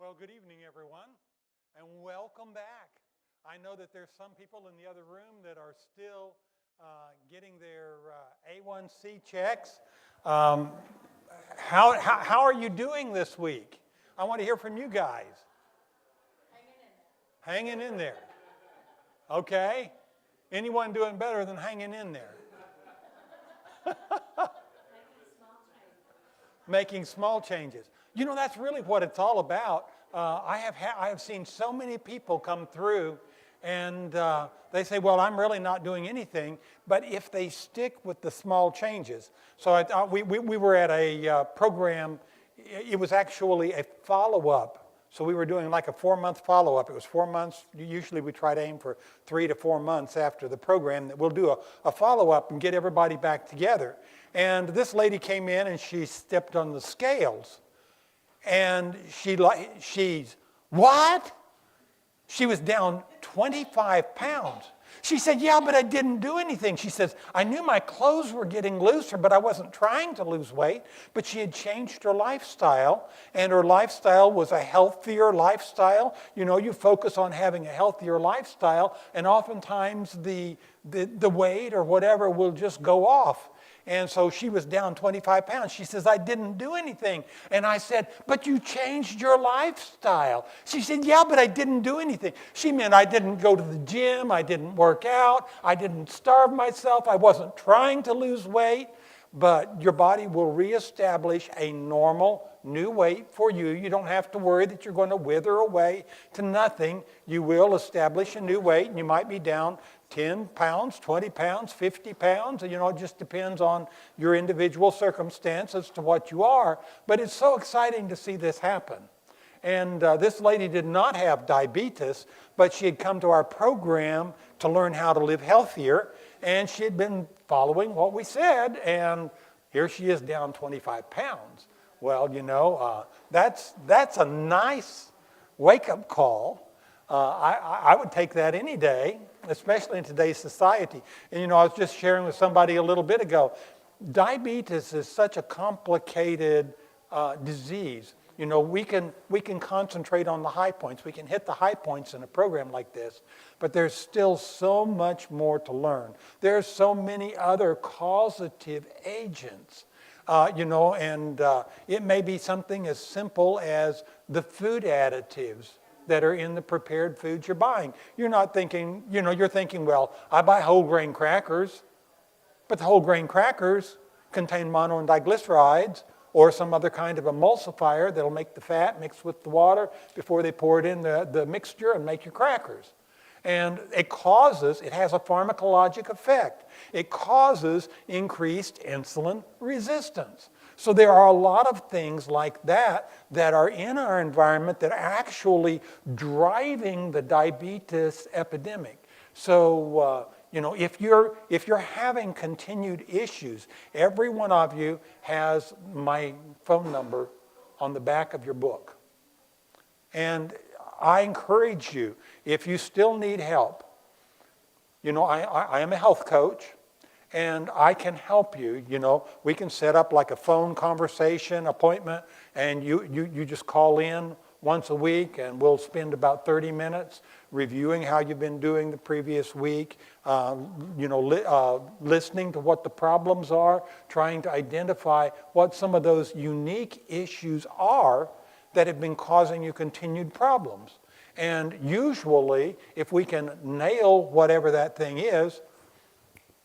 Well, good evening, everyone, and welcome back. I know that there's some people in the other room that are still getting their A1C checks. How are you doing this week? I want to hear from you guys. Hanging in there. Okay. Anyone doing better than hanging in there? Making small changes. You know, that's really what it's all about. I have seen so many people come through and they say, well, I'm really not doing anything, but if they stick with the small changes. So we were at a program. It was actually a follow-up. So we were doing like a 4-month follow-up. It was 4 months. Usually we try to aim for 3 to 4 months after the program that we'll do a follow-up and get everybody back together. And this lady came in and she stepped on the scales. And she's, what? She was down 25 pounds. She said, yeah, but I didn't do anything. She says, I knew my clothes were getting looser, but I wasn't trying to lose weight. But she had changed her lifestyle, and her lifestyle was a healthier lifestyle. You know, you focus on having a healthier lifestyle, and oftentimes the weight or whatever will just go off. And so she was down 25 pounds. She says, I didn't do anything. And I said, but you changed your lifestyle. She said, yeah, but I didn't do anything. She meant I didn't go to the gym. I didn't work out. I didn't starve myself. I wasn't trying to lose weight. But your body will reestablish a normal new weight for you. You don't have to worry that you're going to wither away to nothing. You will establish a new weight, and you might be down 10 pounds, 20 pounds, 50 pounds. You know, it just depends on your individual circumstance as to what you are. But it's so exciting to see this happen. And this lady did not have diabetes, but she had come to our program to learn how to live healthier. And she had been following what we said, and here she is down 25 pounds. Well, you know, that's a nice wake-up call. I would take that any day, especially in today's society. And, you know, I was just sharing with somebody a little bit ago, diabetes is such a complicated disease. You know, we can concentrate on the high points. We can hit the high points in a program like this, but there's still so much more to learn. There's so many other causative agents, you know, and it may be something as simple as the food additives that are in the prepared foods you're buying. You're not thinking, you know, you're thinking, well, I buy whole grain crackers, but the whole grain crackers contain mono and diglycerides, or some other kind of emulsifier that'll make the fat mix with the water before they pour it in the mixture and make your crackers. And it has a pharmacologic effect. It causes increased insulin resistance. So there are a lot of things like that that are in our environment that are actually driving the diabetes epidemic. So, you know, if you're having continued issues, every one of you has my phone number on the back of your book. And I encourage you, if you still need help, you know, I am a health coach, and I can help you. You know, we can set up like a phone conversation appointment, and you just call in once a week, and we'll spend about 30 minutes reviewing how you've been doing the previous week, you know, listening to what the problems are, trying to identify what some of those unique issues are that have been causing you continued problems. And usually, if we can nail whatever that thing is,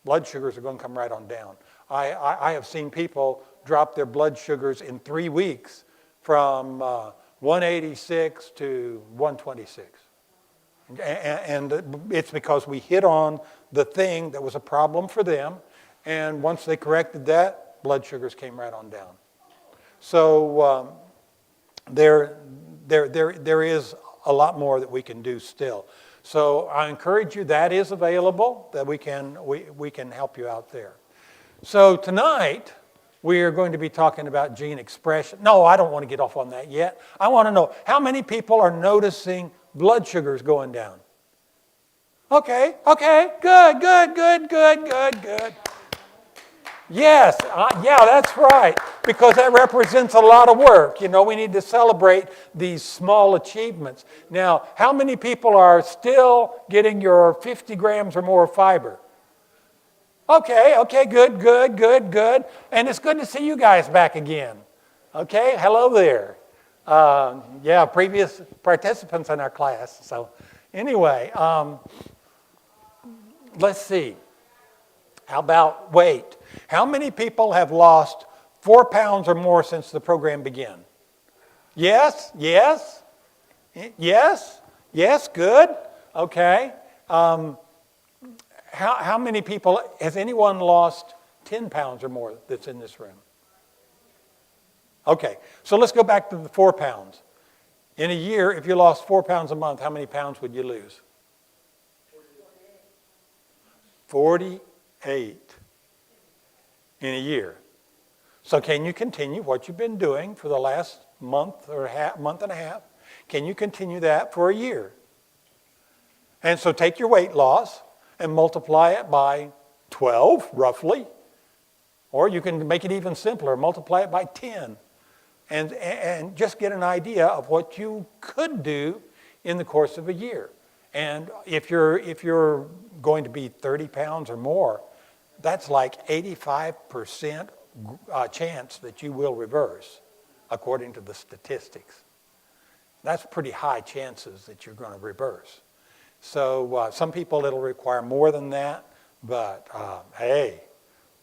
blood sugars are going to come right on down. I have seen people drop their blood sugars in 3 weeks from 186 to 126. And it's because we hit on the thing that was a problem for them, and once they corrected that, blood sugars came right on down. So there is a lot more that we can do still. So I encourage you, that is available, that we can help you out there. So tonight, we are going to be talking about gene expression. No, I don't want to get off on that yet. I want to know, how many people are noticing blood sugars going down? Okay, good. Yes, yeah, that's right. Because that represents a lot of work. You know, we need to celebrate these small achievements. Now, how many people are still getting your 50 grams or more of fiber? Okay, good. And it's good to see you guys back again. Okay, hello there. Yeah, previous participants in our class. So anyway, let's see. How about weight? How many people have lost 4 pounds or more since the program began? Yes, good. Okay. How many people, has anyone lost 10 pounds or more that's in this room? Okay, so let's go back to the 4 pounds. In a year, if you lost 4 pounds a month, how many pounds would you lose? 48 in a year. So can you continue what you've been doing for the last month or month and a half? Can you continue that for a year? And so take your weight loss and multiply it by 12, roughly. Or you can make it even simpler, multiply it by 10. And just get an idea of what you could do in the course of a year. And if you're going to be 30 pounds or more, that's like 85% chance that you will reverse, according to the statistics. That's pretty high chances that you're going to reverse. So some people it'll require more than that, but hey,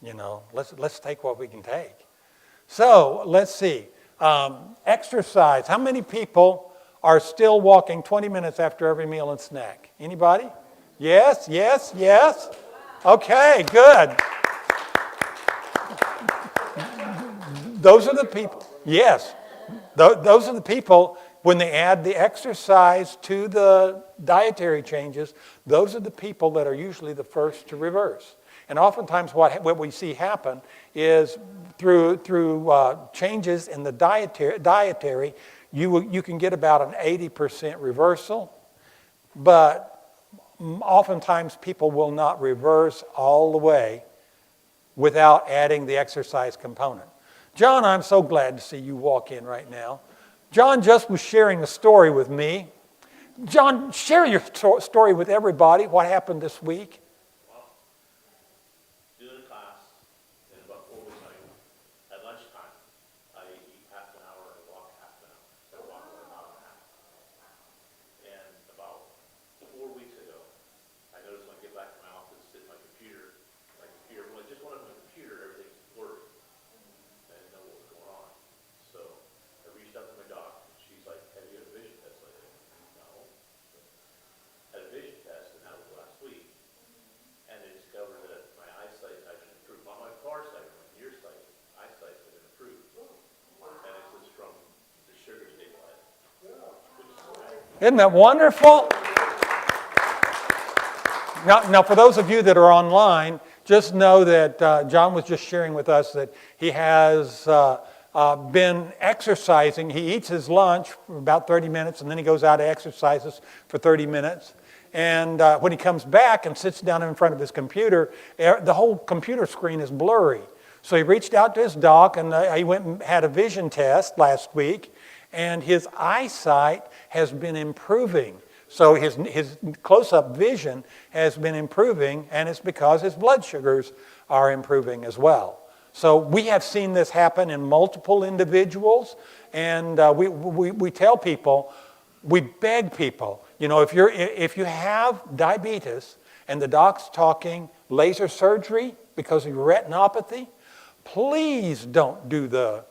you know, let's take what we can take. So let's see. Exercise. How many people are still walking 20 minutes after every meal and snack? Anybody? Yes. Okay, good. Those are the people. Yes. Those are the people, when they add the exercise to the dietary changes, those are the people that are usually the first to reverse. And oftentimes what we see happen is through changes in the dietary, you can get about an 80% reversal, but oftentimes people will not reverse all the way without adding the exercise component. John, I'm so glad to see you walk in right now. John just was sharing a story with me. John, share your story with everybody. What happened this week? Isn't that wonderful? Now, for those of you that are online, just know that John was just sharing with us that he has been exercising. He eats his lunch for about 30 minutes, and then he goes out and exercises for 30 minutes. And when he comes back and sits down in front of his computer, the whole computer screen is blurry. So he reached out to his doc, and he went and had a vision test last week, and his eyesight has been improving. So his close-up vision has been improving, and it's because his blood sugars are improving as well. So we have seen this happen in multiple individuals, and we tell people, we beg people, you know, if you have diabetes and the doc's talking laser surgery because of your retinopathy, please don't do the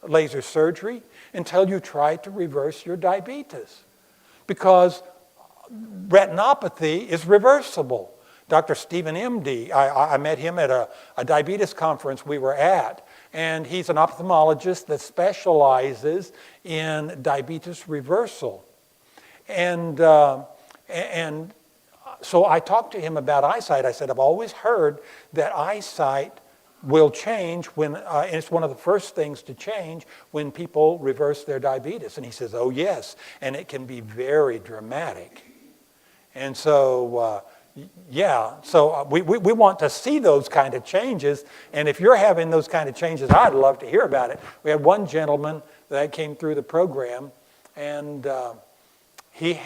laser surgery until you try to reverse your diabetes, because retinopathy is reversible. Dr. Stephen MD, I met him at a diabetes conference we were at, and he's an ophthalmologist that specializes in diabetes reversal. And so I talked to him about eyesight. I said, I've always heard that eyesight will change when, and it's one of the first things to change when people reverse their diabetes. And he says, oh yes, and it can be very dramatic. And so, Yeah, so we want to see those kind of changes, and if you're having those kind of changes, I'd love to hear about it. We had one gentleman that came through the program, and he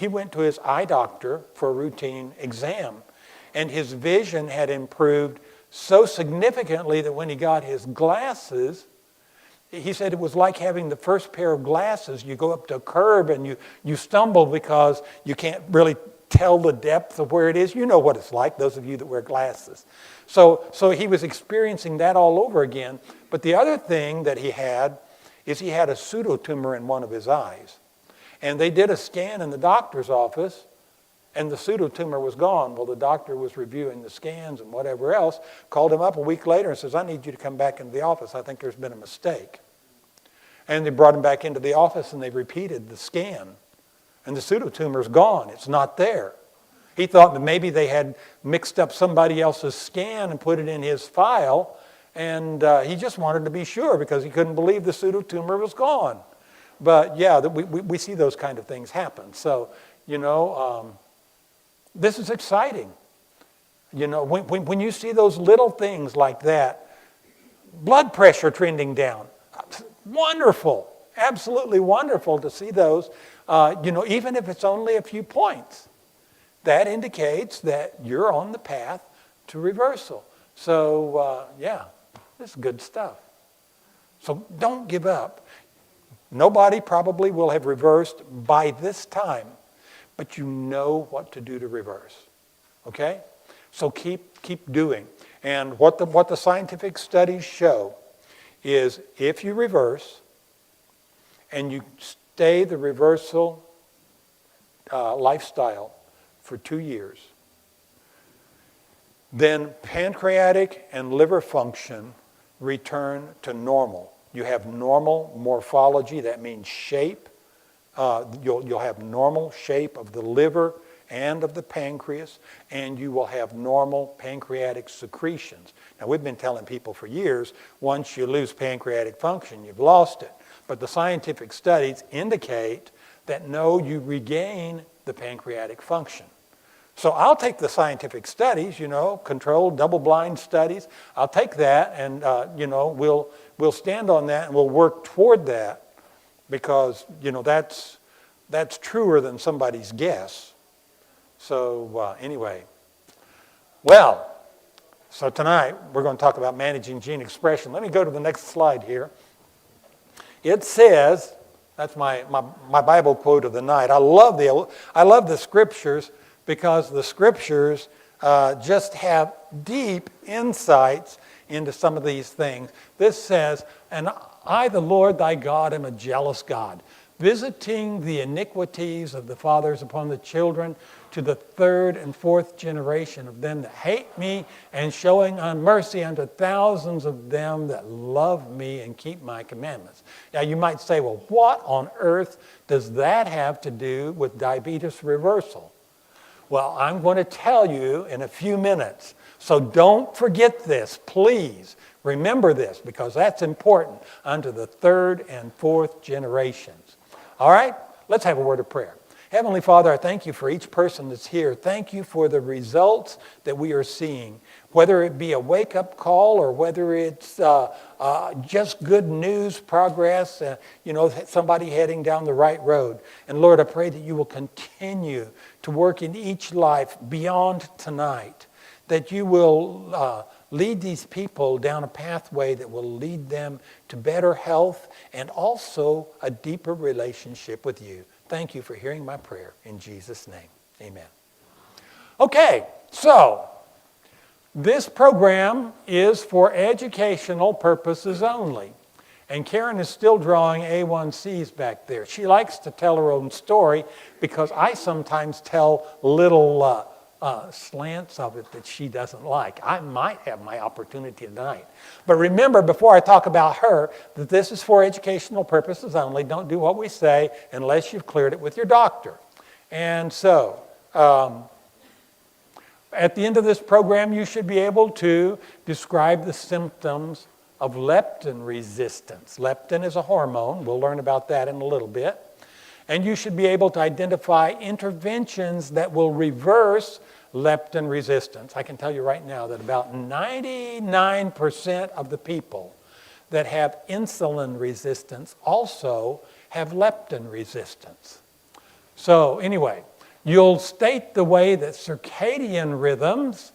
went to his eye doctor for a routine exam, and his vision had improved so significantly that when he got his glasses, he said it was like having the first pair of glasses. You go up to a curb and you stumble because you can't really tell the depth of where it is. You know what it's like, those of you that wear glasses. So he was experiencing that all over again. But the other thing that he had is he had a pseudotumor in one of his eyes. And they did a scan in the doctor's office, and the pseudotumor was gone. Well, the doctor was reviewing the scans and whatever else, called him up a week later and says, I need you to come back into the office. I think there's been a mistake. And they brought him back into the office, and they repeated the scan. And the pseudotumor's gone. It's not there. He thought that maybe they had mixed up somebody else's scan and put it in his file, and he just wanted to be sure because he couldn't believe the pseudotumor was gone. But yeah, we see those kind of things happen. So, this is exciting. When you see those little things like that, blood pressure trending down, wonderful, absolutely wonderful to see those. Even if it's only a few points, that indicates that you're on the path to reversal. So, this is good stuff. So don't give up. Nobody probably will have reversed by this time, but you know what to do to reverse. Okay? So keep doing. And what the scientific studies show is if you reverse and you stay the reversal lifestyle for 2 years, then pancreatic and liver function return to normal. You have normal morphology, that means shape. You'll have normal shape of the liver and of the pancreas, and you will have normal pancreatic secretions. Now, we've been telling people for years, once you lose pancreatic function, you've lost it. But the scientific studies indicate that no, you regain the pancreatic function. So I'll take the scientific studies, controlled double-blind studies. I'll take that and, we'll stand on that and we'll work toward that because, that's truer than somebody's guess. So anyway, so tonight we're going to talk about managing gene expression. Let me go to the next slide here. It says, that's my Bible quote of the night. I love the scriptures because the scriptures just have deep insights into some of these things. This says, and I, the Lord thy God, am a jealous God, visiting the iniquities of the fathers upon the children to the third and fourth generation of them that hate me, and showing mercy unto thousands of them that love me and keep my commandments. Now you might say, well, what on earth does that have to do with diabetes reversal? Well, I'm going to tell you in a few minutes. So don't forget this, please. Remember this, because that's important unto the third and fourth generations. All right? Let's have a word of prayer. Heavenly Father, I thank you for each person that's here. Thank you for the results that we are seeing, whether it be a wake-up call or whether it's just good news, progress, somebody heading down the right road. And Lord, I pray that you will continue to work in each life beyond tonight, that you will lead these people down a pathway that will lead them to better health and also a deeper relationship with you. Thank you for hearing my prayer in Jesus' name. Amen. Okay, so this program is for educational purposes only. And Karen is still drawing A1Cs back there. She likes to tell her own story because I sometimes tell little slants of it that she doesn't like. I might have my opportunity tonight. But remember, before I talk about her, that this is for educational purposes only. Don't do what we say unless you've cleared it with your doctor. And so, at the end of this program, you should be able to describe the symptoms of leptin resistance. Leptin is a hormone. We'll learn about that in a little bit. And you should be able to identify interventions that will reverse leptin resistance. I can tell you right now that about 99% of the people that have insulin resistance also have leptin resistance. So anyway, you'll state the way that circadian rhythms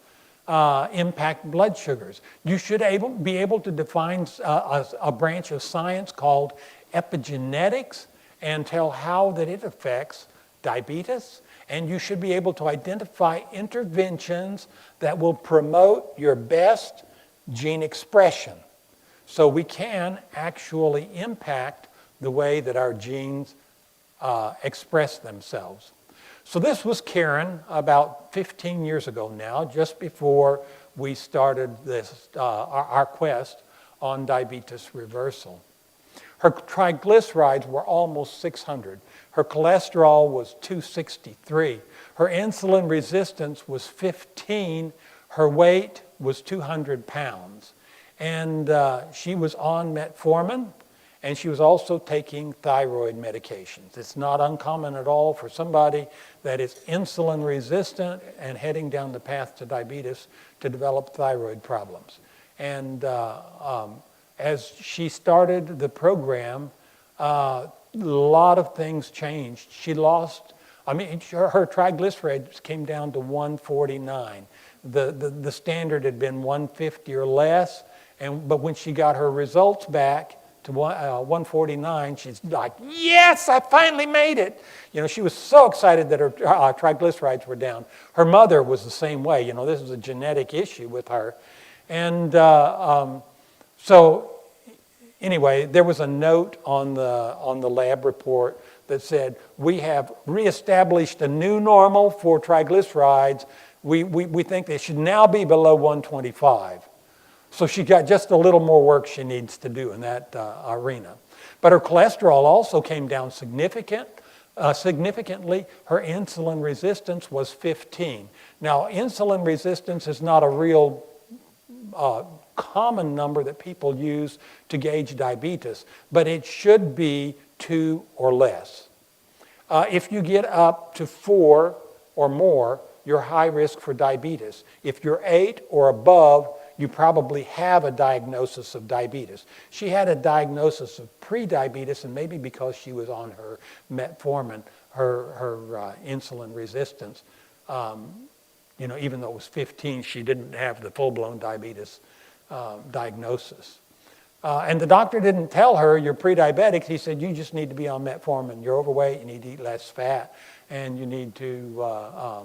impact blood sugars. You should be able to define a branch of science called epigenetics and tell how that it affects diabetes. And you should be able to identify interventions that will promote your best gene expression. So we can actually impact the way that our genes express themselves. So this was Karen about 15 years ago now, just before we started this, our quest on diabetes reversal. Her triglycerides were almost 600. Her cholesterol was 263. Her insulin resistance was 15. Her weight was 200 pounds. And she was on metformin, and she was also taking thyroid medications. It's not uncommon at all for somebody that is insulin resistant and heading down the path to diabetes to develop thyroid problems. And as she started the program, a lot of things changed. She lost, her triglycerides came down to 149. The standard had been 150 or less, but when she got her results back to 149, she's like, yes, I finally made it. She was so excited that her triglycerides were down. Her mother was the same way. This was a genetic issue with her. And so anyway, there was a note on the lab report that said, we have reestablished a new normal for triglycerides. We think they should now be below 125. So she got just a little more work she needs to do in that arena. But her cholesterol also came down significantly. Her insulin resistance was 15. Now, insulin resistance is not a real common number that people use to gauge diabetes, but it should be 2 or less. If you get up to 4 or more, you're high risk for diabetes. If you're 8 or above, you probably have a diagnosis of diabetes. She had a diagnosis of pre-diabetes, and maybe because she was on her metformin, her insulin resistance, even though it was 15, she didn't have the full-blown diabetes diagnosis. And the doctor didn't tell her you're pre-diabetic. He said, you just need to be on metformin. You're overweight, you need to eat less fat, and you need to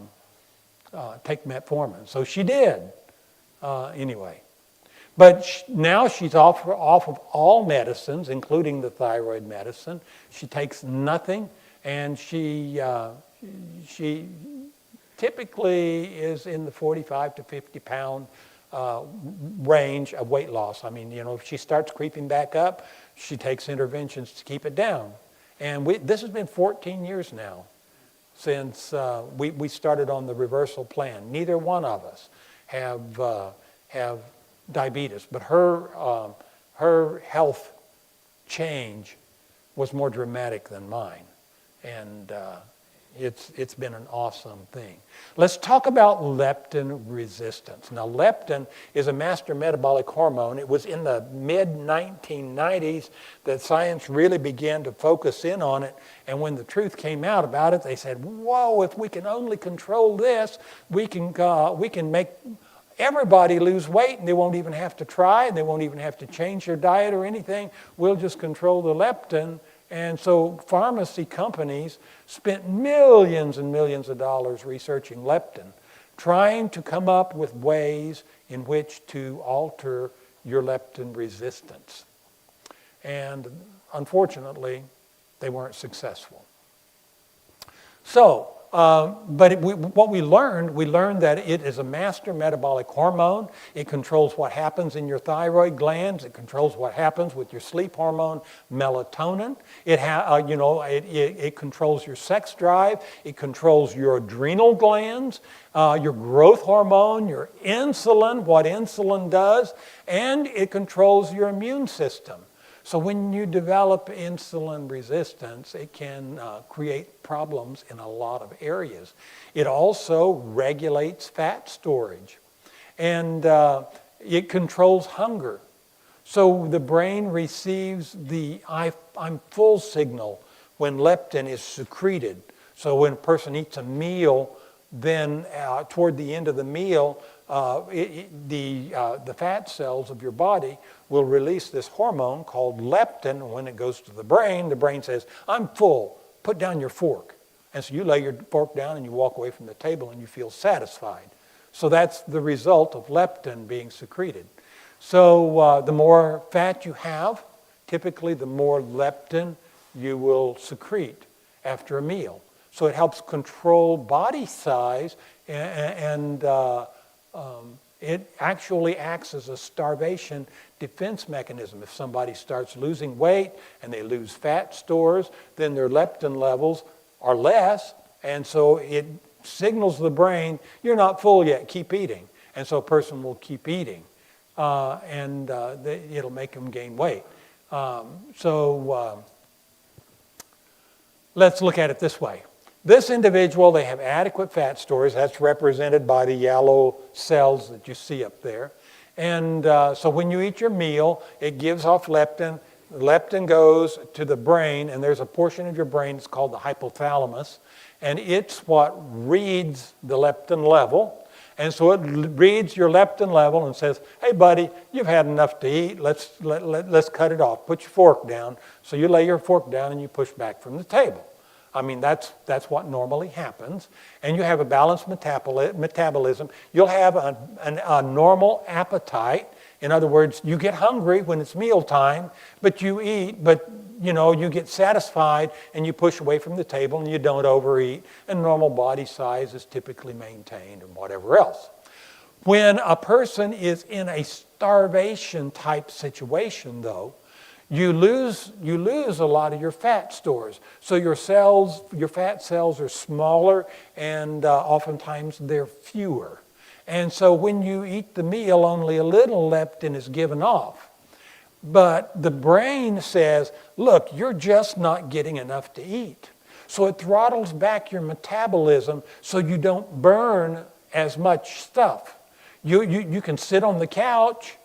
take metformin. So she did. Anyway. But now she's off of all medicines, including the thyroid medicine. She takes nothing, and she typically is in the 45 to 50 pound range of weight loss. If she starts creeping back up, she takes interventions to keep it down. And this has been 14 years now since we started on the reversal plan. Neither one of us have diabetes, but her health change was more dramatic than mine, and it's been an awesome thing. Let's talk about leptin resistance. Now, leptin is a master metabolic hormone. It was in the mid-1990s that science really began to focus in on it, and when the truth came out about it, they said, whoa, if we can only control this, we can make everybody lose weight, and they won't even have to try, and they won't even have to change their diet or anything. We'll just control the leptin. And so pharmacy companies spent millions and millions of dollars researching leptin, trying to come up with ways in which to alter your leptin resistance. And unfortunately, they weren't successful. So, what we learned that it is a master metabolic hormone. It controls what happens in your thyroid glands. It controls what happens with your sleep hormone, melatonin. It controls your sex drive. It controls your adrenal glands, your growth hormone, your insulin, what insulin does, and it controls your immune system. So when you develop insulin resistance, it can create problems in a lot of areas. It also regulates fat storage, and it controls hunger. So the brain receives the I'm full signal when leptin is secreted. So when a person eats a meal, then toward the end of the meal, the fat cells of your body will release this hormone called leptin. When it goes to the brain says, I'm full, put down your fork. And so you lay your fork down and you walk away from the table and you feel satisfied. So that's the result of leptin being secreted. So the more fat you have, typically the more leptin you will secrete after a meal. So it helps control body size, and it actually acts as a starvation defense mechanism. If somebody starts losing weight and they lose fat stores, then their leptin levels are less, and so it signals the brain, you're not full yet, keep eating. And so a person will keep eating, and it'll make them gain weight. Let's look at it this way. This individual, they have adequate fat stores. That's represented by the yellow cells that you see up there. And so when you eat your meal, it gives off leptin. Leptin goes to the brain, and there's a portion of your brain that's called the hypothalamus, and it's what reads the leptin level. And so it reads your leptin level and says, hey, buddy, you've had enough to eat. Let's cut it off. Put your fork down. So you lay your fork down and you push back from the table. I mean, that's what normally happens. And you have a balanced metabolism. You'll have a normal appetite. In other words, you get hungry when it's mealtime, but you eat, but you get satisfied and you push away from the table and you don't overeat, and normal body size is typically maintained and whatever else. When a person is in a starvation type situation, though, you lose a lot of your fat stores. So your fat cells are smaller, and oftentimes they're fewer. And so when you eat the meal, only a little leptin is given off. But the brain says, look, you're just not getting enough to eat. So it throttles back your metabolism so you don't burn as much stuff. You can sit on the couch,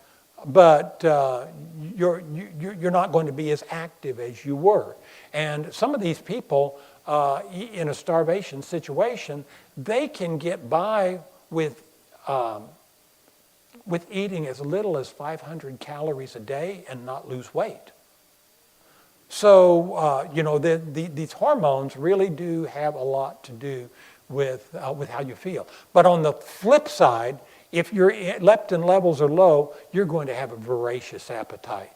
but you're not going to be as active as you were. And some of these people in a starvation situation, they can get by with eating as little as 500 calories a day and not lose weight. So, these hormones really do have a lot to do with how you feel. But on the flip side, if your leptin levels are low, you're going to have a voracious appetite.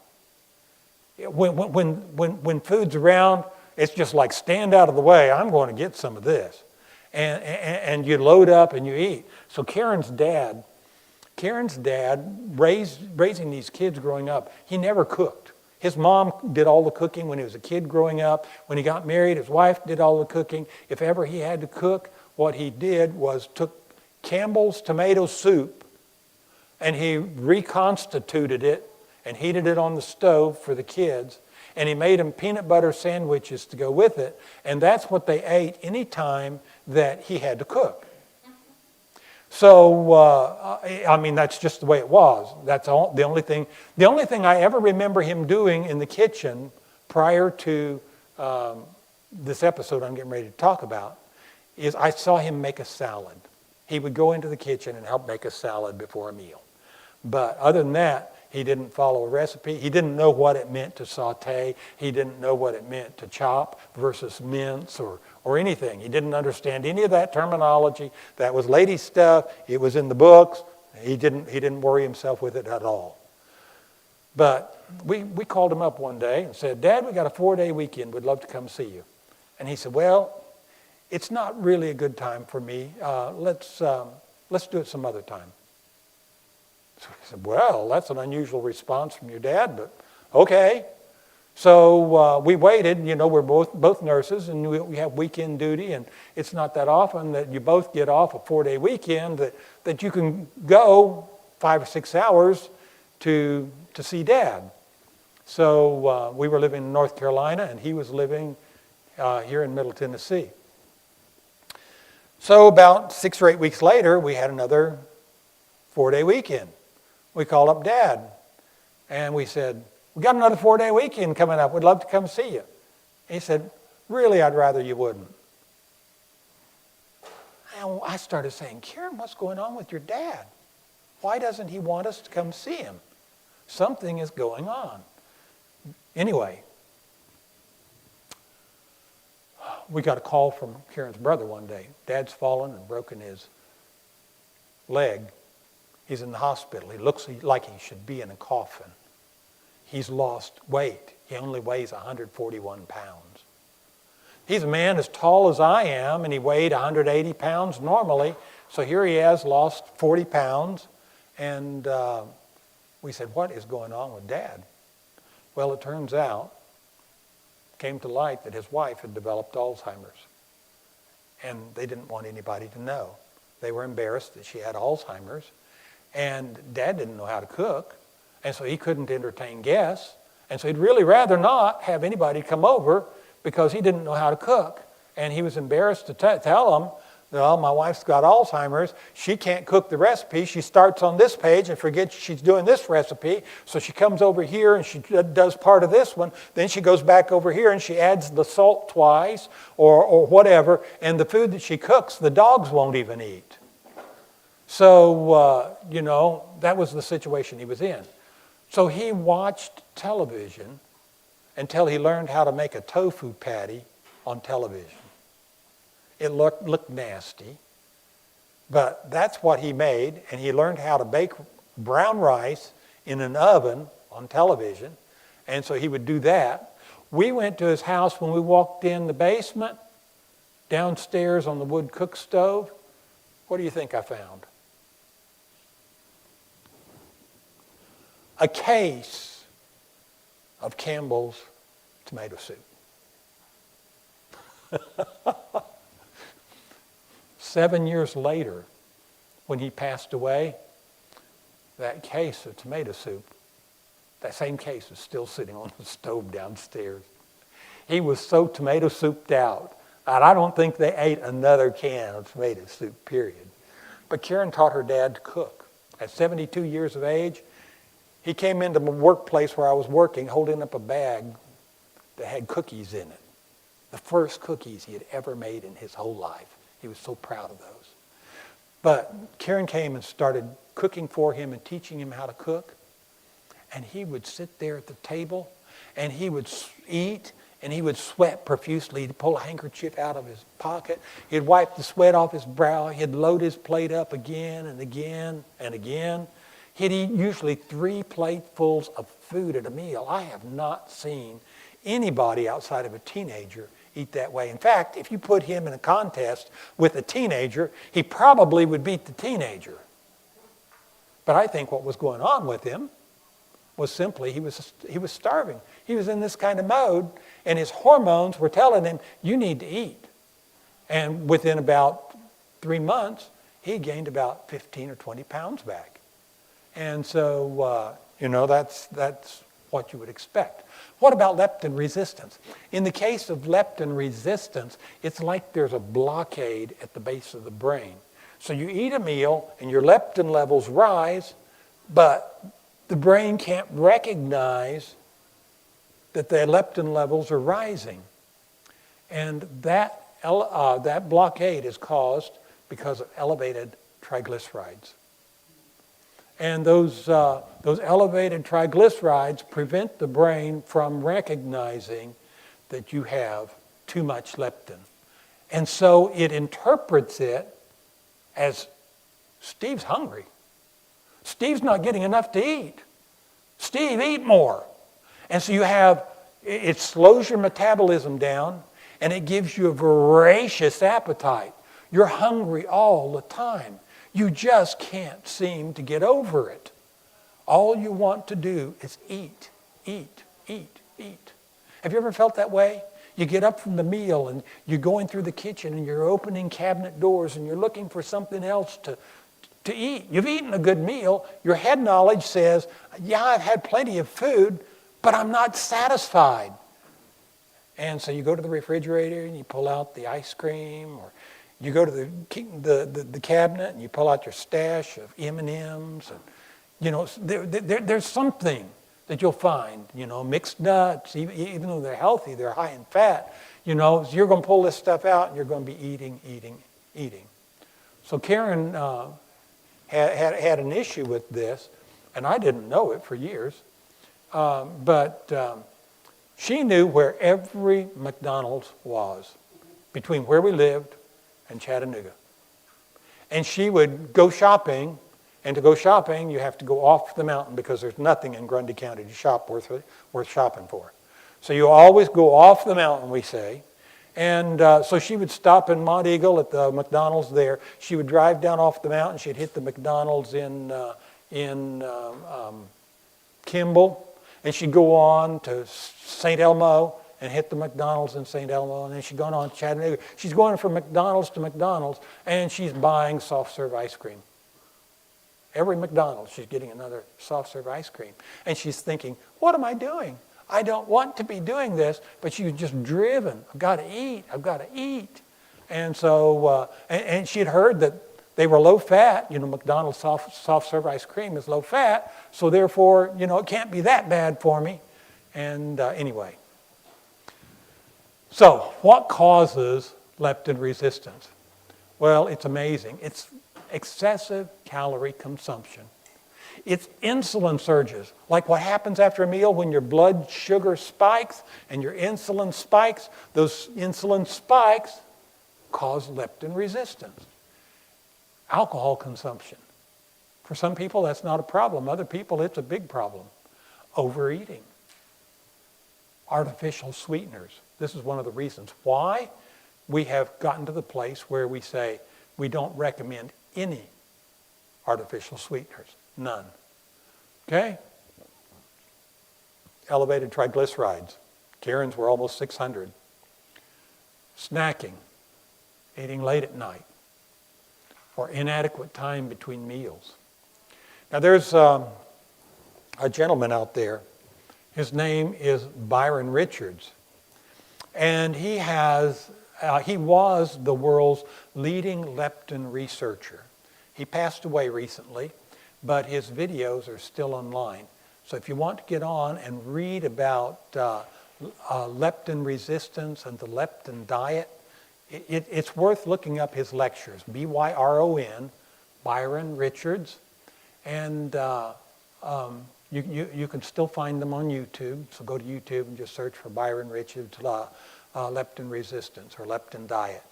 When food's around, it's just like, stand out of the way, I'm going to get some of this. And you load up and you eat. So Karen's dad, raising these kids growing up, he never cooked. His mom did all the cooking when he was a kid growing up. When he got married, his wife did all the cooking. If ever he had to cook, what he did was took Campbell's tomato soup and he reconstituted it and heated it on the stove for the kids. And he made them peanut butter sandwiches to go with it. And that's what they ate any time that he had to cook. So, that's just the way it was. That's the only thing I ever remember him doing in the kitchen prior to this episode I'm getting ready to talk about is I saw him make a salad. He would go into the kitchen and help make a salad before a meal. But other than that, he didn't follow a recipe. He didn't know what it meant to saute. He didn't know what it meant to chop versus mince or anything. He didn't understand any of that terminology. That was lady stuff. It was in the books. He didn't worry himself with it at all. But we called him up one day and said, Dad, we got a 4-day weekend. We'd love to come see you. And he said, well, it's not really a good time for me. Let's do it some other time. So he said, well, that's an unusual response from your dad, but okay. So we waited. We're both nurses, and we have weekend duty, and it's not that often that you both get off a 4-day weekend that you can go 5 or 6 hours to see Dad. So we were living in North Carolina, and he was living here in Middle Tennessee. So about 6 or 8 weeks later, we had another 4-day weekend. We called up Dad, and we said, we got another 4-day weekend coming up. We'd love to come see you. And he said, really, I'd rather you wouldn't. And I started saying, Karen, what's going on with your dad? Why doesn't he want us to come see him? Something is going on. Anyway, we got a call from Karen's brother one day. Dad's fallen and broken his leg. He's in the hospital. He looks like he should be in a coffin. He's lost weight. He only weighs 141 pounds. He's a man as tall as I am, and he weighed 180 pounds normally. So here he has lost 40 pounds. And we said, what is going on with Dad? Well, it turns out, came to light that his wife had developed Alzheimer's. And they didn't want anybody to know. They were embarrassed that she had Alzheimer's. And Dad didn't know how to cook. And so he couldn't entertain guests. And so he'd really rather not have anybody come over because he didn't know how to cook. And he was embarrassed to tell them, well, my wife's got Alzheimer's. She can't cook the recipe. She starts on this page and forgets she's doing this recipe. So she comes over here and she does part of this one. Then she goes back over here and she adds the salt twice or whatever. And the food that she cooks, the dogs won't even eat. So, that was the situation he was in. So he watched television until he learned how to make a tofu patty on television. It looked nasty, but that's what he made, and he learned how to bake brown rice in an oven on television, and so he would do that. We went to his house. When we walked in the basement, downstairs on the wood cook stove, what do you think I found? A case of Campbell's tomato soup. 7 years later, when he passed away, that case of tomato soup, that same case is still sitting on the stove downstairs. He was so tomato souped out, and I don't think they ate another can of tomato soup, period. But Karen taught her dad to cook. At 72 years of age, he came into my workplace where I was working holding up a bag that had cookies in it. The first cookies he had ever made in his whole life. He was so proud of those. But Karen came and started cooking for him and teaching him how to cook. And he would sit there at the table and he would eat and he would sweat profusely. He'd pull a handkerchief out of his pocket. He'd wipe the sweat off his brow. He'd load his plate up again and again and again. He'd eat usually 3 platefuls of food at a meal. I have not seen anybody outside of a teenager eat that way. In fact, if you put him in a contest with a teenager, he probably would beat the teenager. But I think what was going on with him was simply he was starving. He was in this kind of mode, and his hormones were telling him, you need to eat. And within about 3 months, he gained about 15 or 20 pounds back. And so, that's what you would expect. What about leptin resistance? In the case of leptin resistance, it's like there's a blockade at the base of the brain. So you eat a meal and your leptin levels rise, but the brain can't recognize that the leptin levels are rising. And that blockade is caused because of elevated triglycerides. And those elevated triglycerides prevent the brain from recognizing that you have too much leptin. And so it interprets it as Steve's hungry. Steve's not getting enough to eat. Steve, eat more. And so it slows your metabolism down and it gives you a voracious appetite. You're hungry all the time. You just can't seem to get over it. All you want to do is eat, eat, eat, eat. Have you ever felt that way? You get up from the meal and you're going through the kitchen and you're opening cabinet doors and you're looking for something else to eat. You've eaten a good meal. Your head knowledge says, yeah, I've had plenty of food, but I'm not satisfied. And so you go to the refrigerator and you pull out the ice cream, or you go to the cabinet and you pull out your stash of M&Ms. And, you know, there's something that you'll find, you know, mixed nuts, even though they're healthy, they're high in fat. You know, so you're going to pull this stuff out and you're going to be eating. So Karen had an issue with this, and I didn't know it for years. But she knew where every McDonald's was between where we lived and Chattanooga. And she would go shopping, and to go shopping, you have to go off the mountain because there's nothing in Grundy County to shop worth shopping for. So you always go off the mountain, we say. And so she would stop in Mont Eagle at the McDonald's there. She would drive down off the mountain. She'd hit the McDonald's in Kimball. And she'd go on to St. Elmo and hit the McDonald's in St. Elmo. And then she'd go on to Chattanooga. She's going from McDonald's to McDonald's, and she's buying soft-serve ice cream. Every McDonald's, she's getting another soft-serve ice cream. And she's thinking, what am I doing? I don't want to be doing this, but she was just driven. I've got to eat. And so, and she had heard that they were low fat. You know, McDonald's soft serve ice cream is low fat, so therefore, you know, it can't be that bad for me. And anyway. So, what causes leptin resistance? Well, it's amazing. It's excessive calorie consumption. It's insulin surges, like what happens after a meal when your blood sugar spikes and your insulin spikes. Those insulin spikes cause leptin resistance. Alcohol consumption. For some people, that's not a problem. Other people, it's a big problem. Overeating. Artificial sweeteners. This is one of the reasons why we have gotten to the place where we say we don't recommend any artificial sweeteners. None. Okay? Elevated triglycerides. Karen's were almost 600. Snacking. Eating late at night. Or inadequate time between meals. Now there's a gentleman out there. His name is Byron Richards. And he was the world's leading leptin researcher. He passed away recently, but his videos are still online. So if you want to get on and read about leptin resistance and the leptin diet, it's worth looking up his lectures. B-Y-R-O-N, Byron Richards. And you can still find them on YouTube. So go to YouTube and just search for Byron Richards leptin resistance or leptin diet.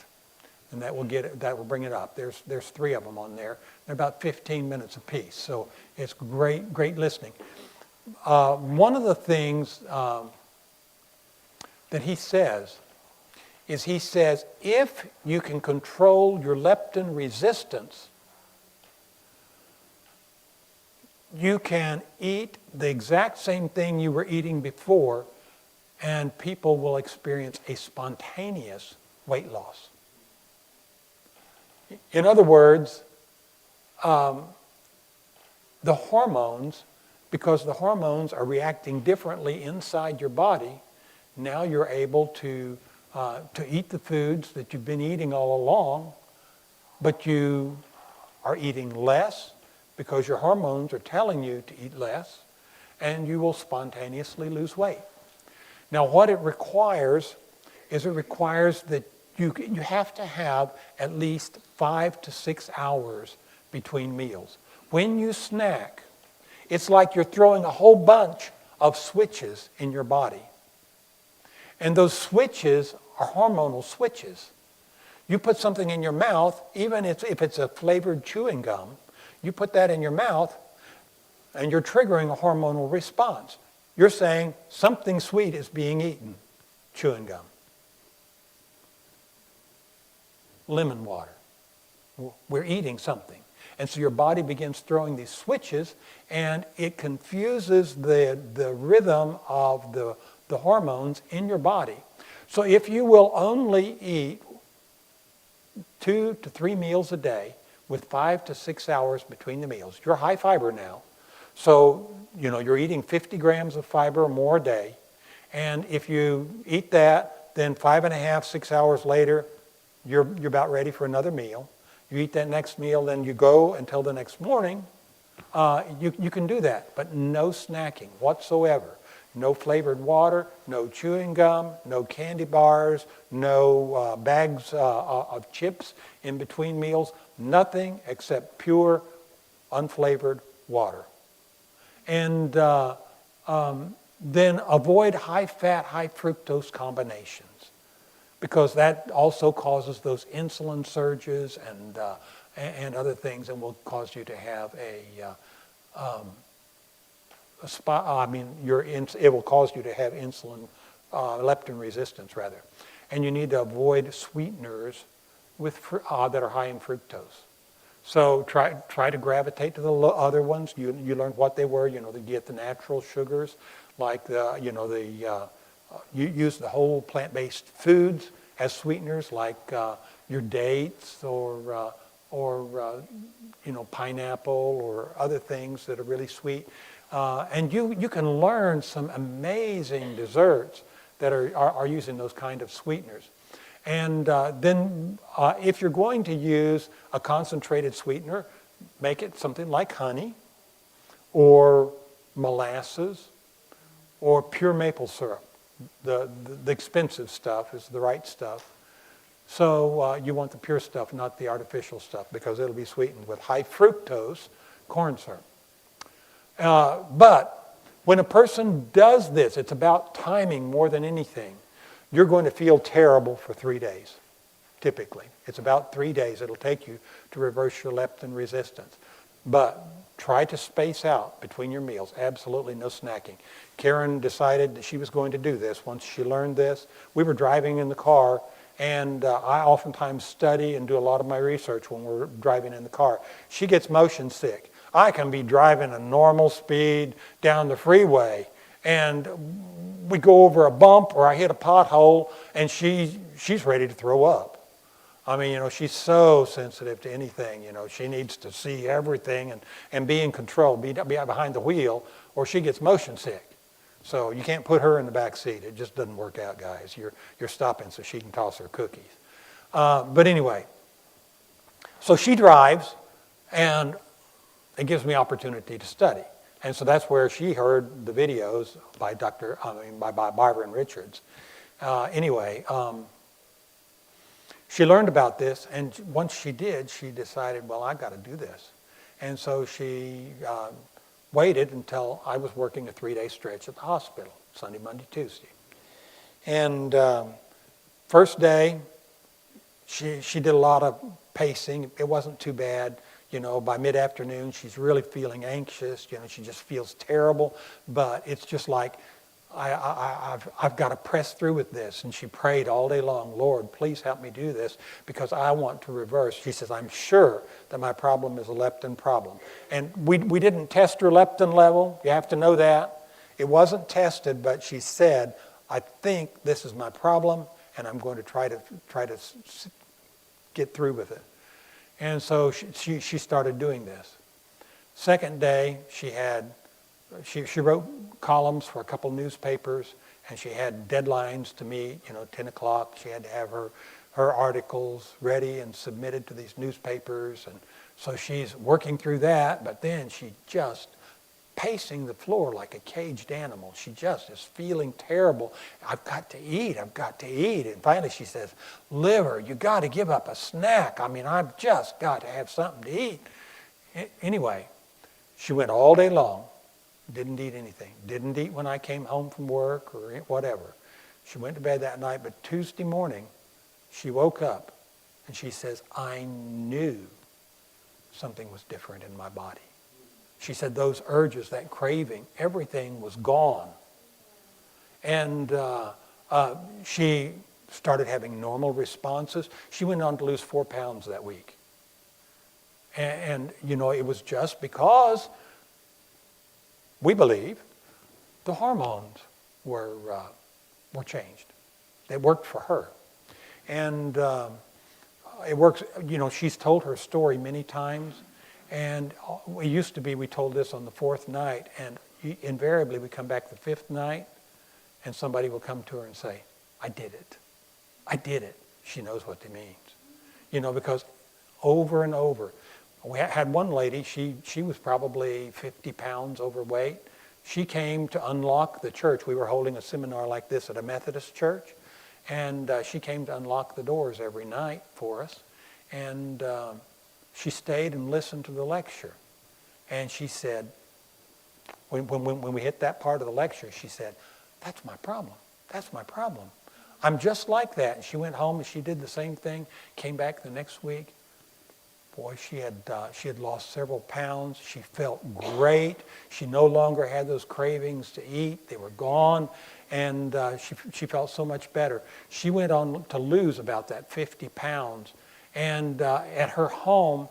And that will bring it up. There's 3 of them on there. They're about 15 minutes apiece. So it's great listening. One of the things that he says is if you can control your leptin resistance, you can eat the exact same thing you were eating before, and people will experience a spontaneous weight loss. In other words, the hormones, because the hormones are reacting differently inside your body, now you're able to eat the foods that you've been eating all along, but you are eating less because your hormones are telling you to eat less, and you will spontaneously lose weight. Now, what it requires is that you have to have at least 5 to 6 hours between meals. When you snack, it's like you're throwing a whole bunch of switches in your body. And those switches are hormonal switches. You put something in your mouth, even if it's a flavored chewing gum, you put that in your mouth and you're triggering a hormonal response. You're saying something sweet is being eaten. Chewing gum. Lemon water. We're eating something. And so your body begins throwing these switches, and it confuses the rhythm of the hormones in your body. So if you will only eat 2 to 3 meals a day with 5 to 6 hours between the meals, you're high fiber now. So, you're eating 50 grams of fiber or more a day. And if you eat that, then 5.5, 6 hours later, you're about ready for another meal. You eat that next meal, then you go until the next morning. You can do that, but no snacking whatsoever. No flavored water, no chewing gum, no candy bars, no bags of chips in between meals, nothing except pure, unflavored water. And then avoid high-fat, high-fructose combinations, because that also causes those insulin surges and other things, and will cause you to have it will cause you to have insulin, leptin resistance rather. And you need to avoid sweeteners that are high in fructose. So try to gravitate to the other ones. You learned what they were. You get the natural sugars, like you use the whole plant-based foods as sweeteners, like your dates or pineapple or other things that are really sweet. And you can learn some amazing desserts that are using those kind of sweeteners. And then if you're going to use a concentrated sweetener, make it something like honey or molasses or pure maple syrup. The expensive stuff is the right stuff. So you want the pure stuff, not the artificial stuff, because it'll be sweetened with high fructose corn syrup. But when a person does this, it's about timing more than anything. You're going to feel terrible for 3 days, typically. It's about 3 days it'll take you to reverse your leptin resistance. But try to space out between your meals. Absolutely no snacking. Karen decided that she was going to do this once she learned this. We were driving in the car, and I oftentimes study and do a lot of my research when we're driving in the car. She gets motion sick. I can be driving a normal speed down the freeway, and we go over a bump or I hit a pothole, and she's ready to throw up. I mean, she's so sensitive to anything. She needs to see everything and be in control, be behind the wheel, or she gets motion sick. So you can't put her in the back seat. It just doesn't work out, guys. You're stopping so she can toss her cookies. But anyway, so she drives, and it gives me opportunity to study. And so that's where she heard the videos by by Byron Richards. She learned about this, and once she did, she decided, well, I've got to do this. And so she waited until I was working a 3-day stretch at the hospital, Sunday, Monday, Tuesday. And first day, she did a lot of pacing. It wasn't too bad. By mid-afternoon, she's really feeling anxious. She just feels terrible. But it's just like, I've got to press through with this. And she prayed all day long, Lord, please help me do this because I want to reverse. She says, I'm sure that my problem is a leptin problem. And we didn't test her leptin level. You have to know that. It wasn't tested, but she said, I think this is my problem, and I'm going to try to get through with it. And so she started doing this. Second day, she wrote columns for a couple newspapers, and she had deadlines to meet, 10 o'clock. She had to have her articles ready and submitted to these newspapers. And so she's working through that, but then she just pacing the floor like a caged animal. She just is feeling terrible. I've got to eat. And finally she says, liver, you got to give up a snack. I mean, I've just got to have something to eat. Anyway, she went all day long, didn't eat anything. Didn't eat when I came home from work or whatever. She went to bed that night, but Tuesday morning, she woke up and she says, I knew something was different in my body. She said those urges, that craving, everything was gone. And she started having normal responses. She went on to lose 4 pounds that week. And it was just because we believe the hormones were changed. They worked for her. And it works, she's told her story many times. And it used to be we told this on the fourth night, and invariably we come back the fifth night, and somebody will come to her and say, I did it. I did it. She knows what it means. Because over and over. We had one lady, she was probably 50 pounds overweight. She came to unlock the church. We were holding a seminar like this at a Methodist church, and she came to unlock the doors every night for us. And she stayed and listened to the lecture. And she said, when we hit that part of the lecture, she said, that's my problem. That's my problem. I'm just like that. And she went home and she did the same thing, came back the next week. Boy, she had lost several pounds. She felt great. She no longer had those cravings to eat. They were gone. And she felt so much better. She went on to lose about that 50 pounds. And at her home,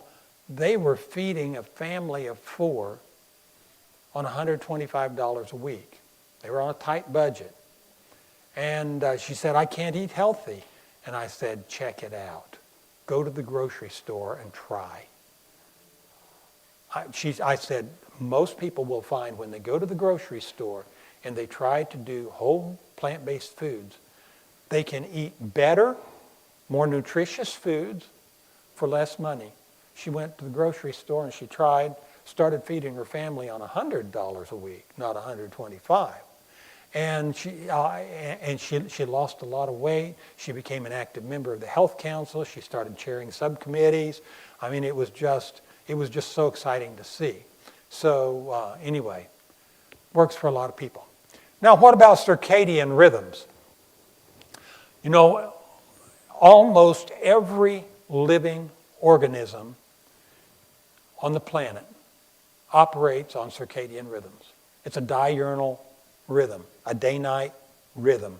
they were feeding a family of 4 on $125 a week. They were on a tight budget. And she said, I can't eat healthy. And I said, check it out. Go to the grocery store and try. I said, most people will find when they go to the grocery store and they try to do whole plant-based foods, they can eat better, more nutritious foods for less money. She went to the grocery store and she started feeding her family on $100 a week, not $125. And she lost a lot of weight. She became an active member of the health council. She started chairing subcommittees. I mean, it was just so exciting to see. So anyway, works for a lot of people. Now, what about circadian rhythms? Almost every living organism on the planet operates on circadian rhythms. It's a diurnal rhythm, a day-night rhythm.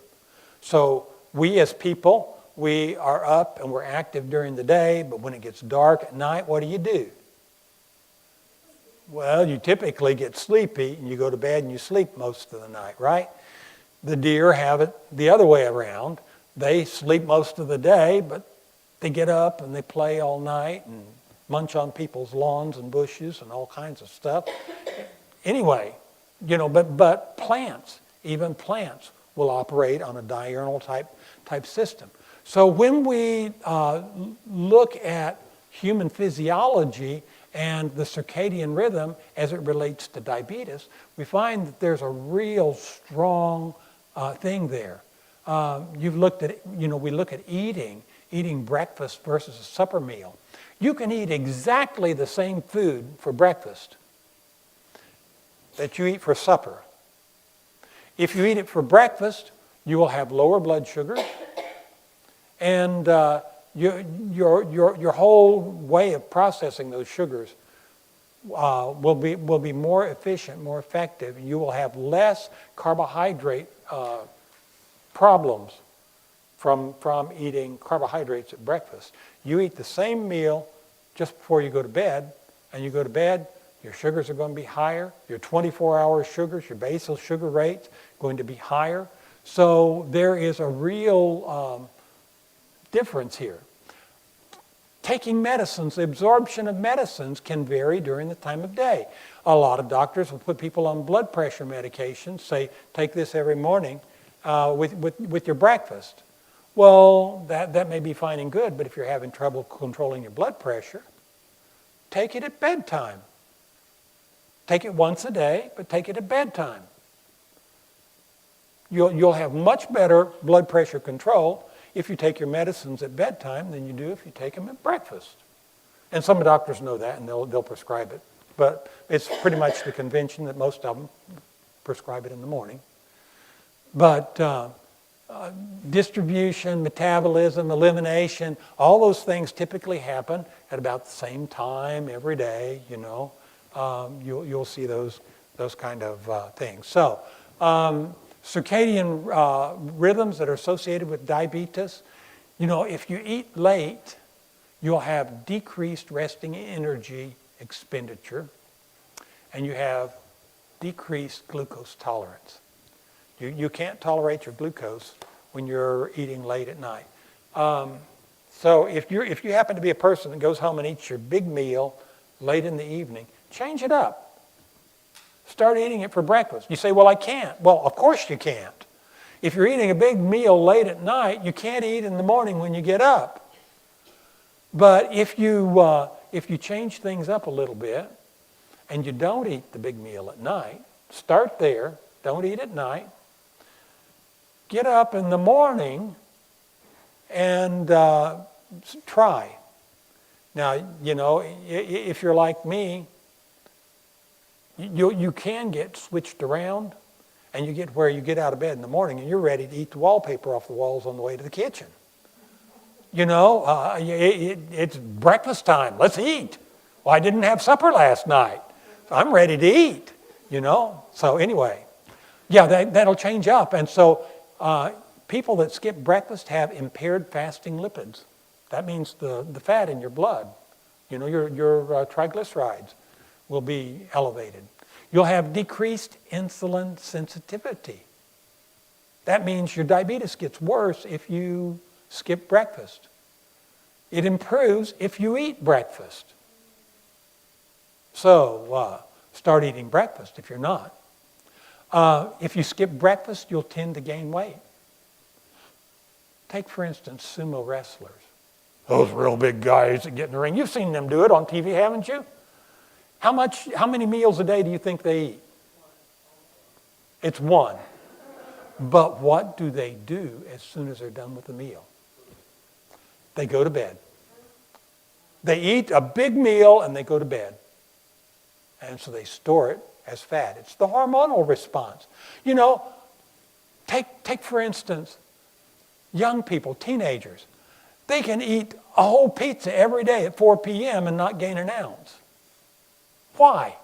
So we as people, we are up and we're active during the day, but when it gets dark at night, what do? Well, you typically get sleepy and you go to bed and you sleep most of the night, right? The deer have it the other way around. They sleep most of the day, but they get up and they play all night and munch on people's lawns and bushes and all kinds of stuff. Anyway, but plants, even plants, will operate on a diurnal type system. So when we look at human physiology and the circadian rhythm as it relates to diabetes, we find that there's a real strong thing there. We look at eating breakfast versus a supper meal. You can eat exactly the same food for breakfast that you eat for supper. If you eat it for breakfast, you will have lower blood sugar, and your whole way of processing those sugars will be more efficient, more effective. You will have less carbohydrate problems from eating carbohydrates at breakfast. You eat the same meal just before you go to bed, and you go to bed, your sugars are going to be higher. Your 24-hour sugars, your basal sugar rate's going to be higher. So there is a real difference here. Taking medicines, the absorption of medicines can vary during the time of day. A lot of doctors will put people on blood pressure medications, say, take this every morning with your breakfast. Well, that may be fine and good, but if you're having trouble controlling your blood pressure, take it at bedtime. Take it once a day, but take it at bedtime. You'll have much better blood pressure control if you take your medicines at bedtime than you do if you take them at breakfast. And some doctors know that, and they'll prescribe it. But it's pretty much the convention that most of them prescribe it in the morning. But distribution, metabolism, elimination, all those things typically happen at about the same time every day, You'll see those kind of things. So circadian rhythms that are associated with diabetes, if you eat late, you'll have decreased resting energy expenditure, and you have decreased glucose tolerance. You can't tolerate your glucose when you're eating late at night. So if you happen to be a person that goes home and eats your big meal late in the evening. Change it up. Start eating it for breakfast. You say, well, I can't. Well, of course you can't. If you're eating a big meal late at night, you can't eat in the morning when you get up. But if you change things up a little bit and you don't eat the big meal at night, start there, don't eat at night, get up in the morning and try. Now, if you're like me, you can get switched around, and you get where you get out of bed in the morning and you're ready to eat the wallpaper off the walls on the way to the kitchen. It's breakfast time. Let's eat. Well, I didn't have supper last night. So I'm ready to eat, So anyway, yeah, that'll change up. And so people that skip breakfast have impaired fasting lipids. That means the fat in your blood, your triglycerides will be elevated. You'll have decreased insulin sensitivity. That means your diabetes gets worse if you skip breakfast. It improves if you eat breakfast. So start eating breakfast if you're not. If you skip breakfast, you'll tend to gain weight. Take, for instance, sumo wrestlers. Those real big guys that get in the ring. You've seen them do it on TV, haven't you? How many meals a day do you think they eat? It's one. But what do they do as soon as they're done with the meal? They go to bed. They eat a big meal and they go to bed. And so they store it as fat. It's the hormonal response. Take for instance, young people, teenagers. They can eat a whole pizza every day at 4 p.m. and not gain an ounce. Why?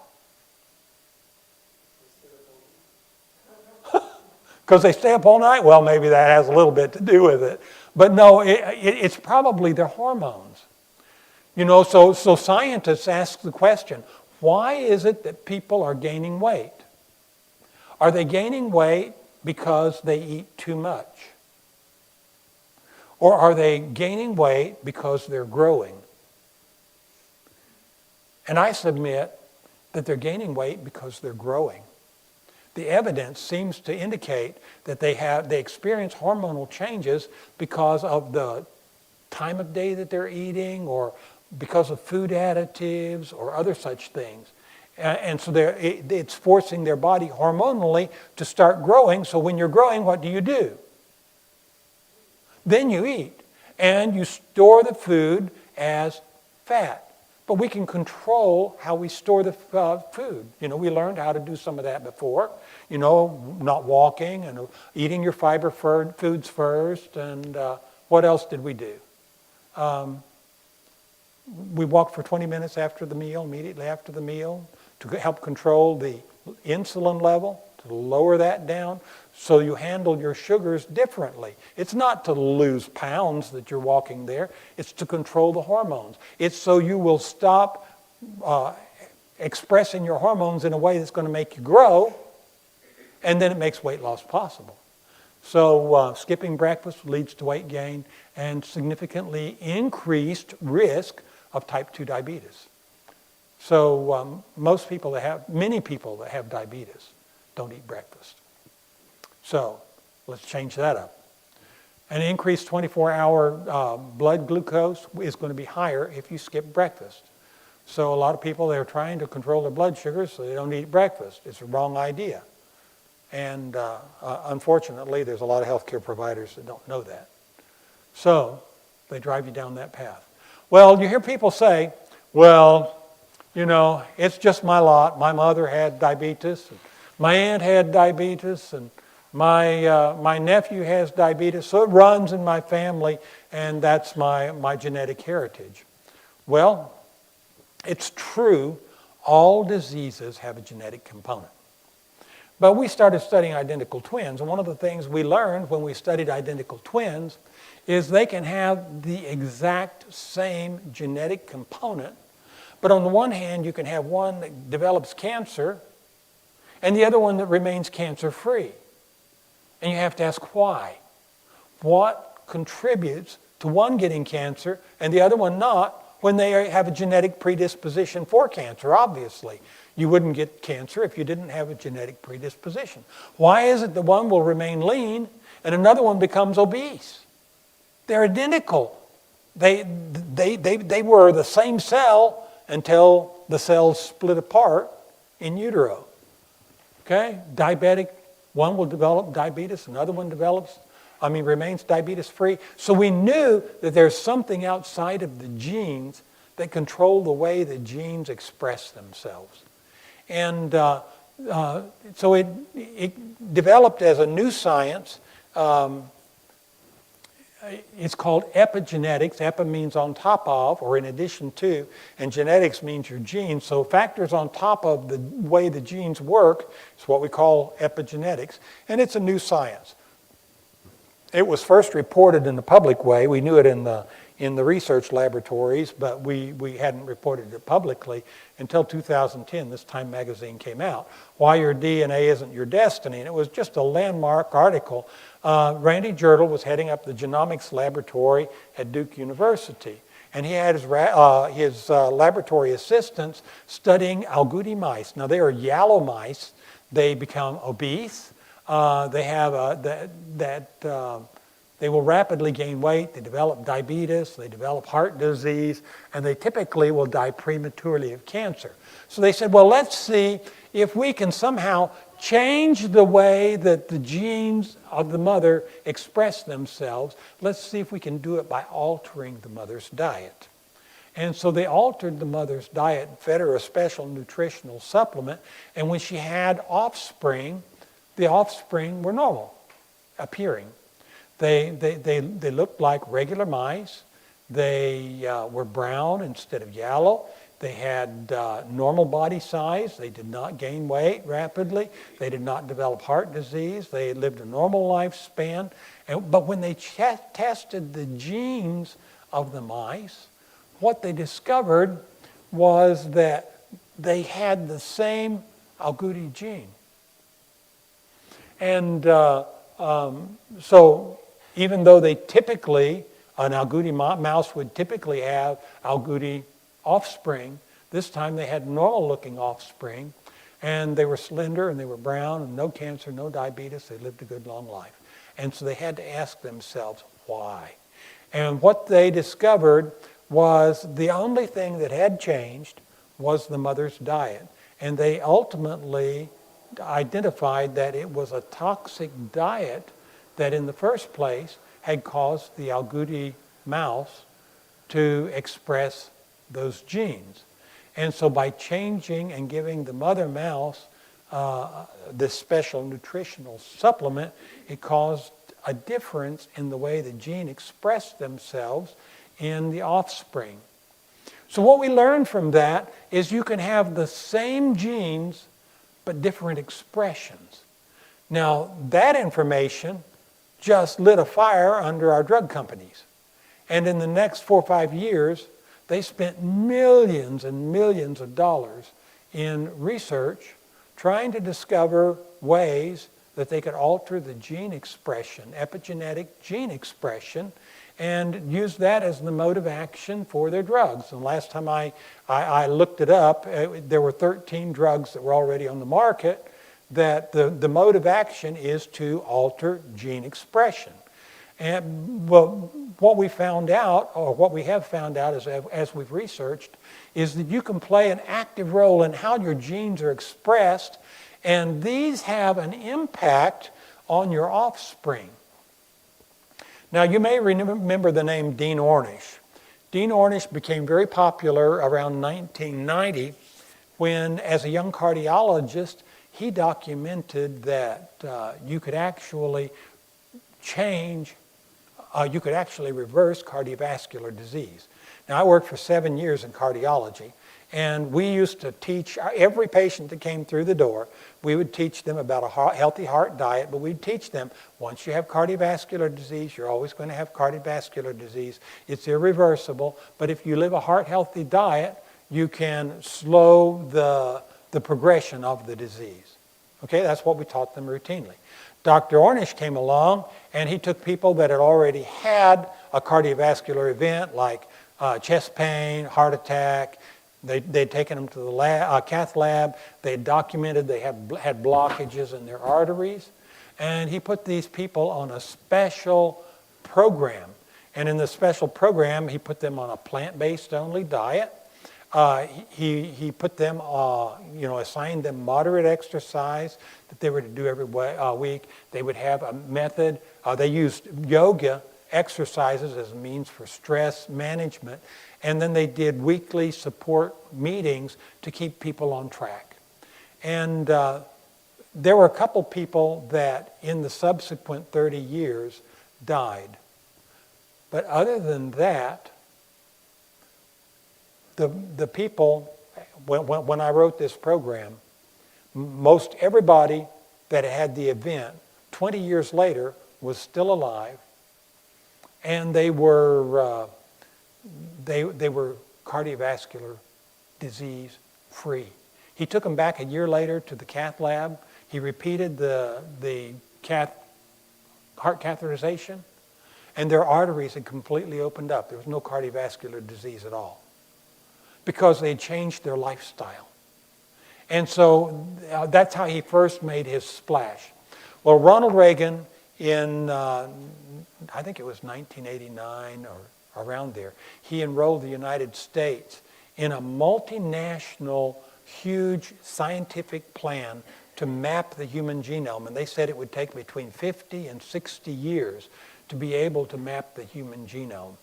Because they stay up all night? Well, maybe that has a little bit to do with it. But no, it's probably their hormones. So scientists ask the question, why is it that people are gaining weight? Are they gaining weight because they eat too much? Or are they gaining weight because they're growing? And I submit that they're gaining weight because they're growing. The evidence seems to indicate that they experience hormonal changes because of the time of day that they're eating or because of food additives or other such things. And so it's forcing their body hormonally to start growing. So when you're growing, what do? Then you eat. And you store the food as fat. But we can control how we store the food. We learned how to do some of that before. Not walking and eating your fiber foods first. And what else did we do? We walked for 20 minutes after the meal, immediately after the meal, to help control the insulin level, to lower that down, so you handle your sugars differently. It's not to lose pounds that you're walking there. It's to control the hormones. It's so you will stop expressing your hormones in a way that's going to make you grow, and then it makes weight loss possible. So skipping breakfast leads to weight gain and significantly increased risk of type 2 diabetes. So many people that have diabetes don't eat breakfast. So let's change that up. An increased 24-hour blood glucose is going to be higher if you skip breakfast. So a lot of people, they're trying to control their blood sugars so they don't eat breakfast. It's a wrong idea. And unfortunately, there's a lot of healthcare providers that don't know that. So they drive you down that path. Well, you hear people say, well, it's just my lot. My mother had diabetes, and my aunt had diabetes, and my nephew has diabetes, so it runs in my family, and that's my genetic heritage. Well, it's true, all diseases have a genetic component. But we started studying identical twins, and one of the things we learned when we studied identical twins is they can have the exact same genetic component, but on the one hand, you can have one that develops cancer and the other one that remains cancer-free. And you have to ask why. What contributes to one getting cancer and the other one not, when they have a genetic predisposition for cancer, obviously. You wouldn't get cancer if you didn't have a genetic predisposition. Why is it that one will remain lean and another one becomes obese? They're identical. They were the same cell until the cells split apart in utero. Okay? Diabetic, one will develop diabetes, another one remains diabetes-free. So we knew that there's something outside of the genes that control the way the genes express themselves. And so it developed as a new science. It's called epigenetics. Epi means on top of, or in addition to, and genetics means your genes. So factors on top of the way the genes work is what we call epigenetics, and it's a new science. It was first reported in the public way. We knew it in the research laboratories, but we hadn't reported it publicly until 2010. This Time magazine came out. Why Your DNA Isn't Your Destiny. And it was just a landmark article. Randy Jertle was heading up the genomics laboratory at Duke University. And he had his laboratory assistants studying agouti mice. Now, they are yellow mice. They become obese. They have they will rapidly gain weight, they develop diabetes, they develop heart disease, and they typically will die prematurely of cancer. So they said, well, let's see if we can somehow change the way that the genes of the mother express themselves. Let's see if we can do it by altering the mother's diet. And so they altered the mother's diet and fed her a special nutritional supplement, and when she had offspring, the offspring were normal appearing. They looked like regular mice. They were brown instead of yellow. They had normal body size. They did not gain weight rapidly. They did not develop heart disease. They lived a normal lifespan. But when they tested the genes of the mice, what they discovered was that they had the same agouti gene. And so even though they typically, an agouti mouse would typically have agouti offspring, this time they had normal-looking offspring, and they were slender, and they were brown, and no cancer, no diabetes. They lived a good, long life. And so they had to ask themselves, why? And what they discovered was the only thing that had changed was the mother's diet. And they ultimately identified that it was a toxic diet that in the first place had caused the agouti mouse to express those genes. And so by changing and giving the mother mouse this special nutritional supplement, it caused a difference in the way the gene expressed themselves in the offspring. So what we learned from that is you can have the same genes but different expressions. Now, that information just lit a fire under our drug companies. And in the next 4 or 5 years, they spent millions and millions of dollars in research trying to discover ways that they could alter the gene expression, epigenetic gene expression, and use that as the mode of action for their drugs. And last time I looked it up, there were 13 drugs that were already on the market that the mode of action is to alter gene expression. And well, what we found out, or what we have found out as we've researched, is that you can play an active role in how your genes are expressed, and these have an impact on your offspring. Now, you may remember the name Dean Ornish. Dean Ornish became very popular around 1990 when, as a young cardiologist, he documented that you could actually reverse cardiovascular disease. Now, I worked for 7 years in cardiology, and we used to teach every patient that came through the door. We would teach them about a healthy heart diet, but we'd teach them, once you have cardiovascular disease, you're always going to have cardiovascular disease. It's irreversible, but if you live a heart-healthy diet, you can slow the progression of the disease. Okay, that's what we taught them routinely. Dr. Ornish came along, and he took people that had already had a cardiovascular event, like chest pain, heart attack. They'd taken them to the cath lab. They had documented they had blockages in their arteries. And he put these people on a special program. And in the special program, he put them on a plant-based only diet. He put them, assigned them moderate exercise that they were to do every week. They would have a method. They used yoga exercises as a means for stress management. And then they did weekly support meetings to keep people on track. And there were a couple people that in the subsequent 30 years died. But other than that, the people, when I wrote this program, most everybody that had the event 20 years later was still alive, and they were cardiovascular disease free. He took them back a year later to the cath lab. He repeated the heart catheterization, and their arteries had completely opened up. There was no cardiovascular disease at all because they had changed their lifestyle. And so that's how he first made his splash. Well, Ronald Reagan in, I think it was 1989 or around there, he enrolled the United States in a multinational, huge scientific plan to map the human genome. And they said it would take between 50 and 60 years to be able to map the human genome.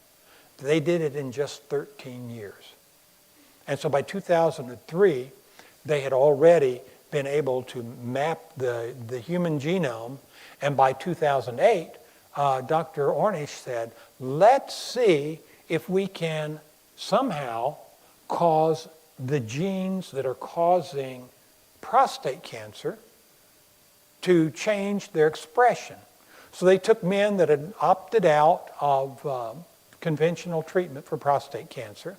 They did it in just 13 years. And so by 2003, they had already been able to map the human genome. And by 2008, Dr. Ornish said, let's see if we can somehow cause the genes that are causing prostate cancer to change their expression. So they took men that had opted out of conventional treatment for prostate cancer,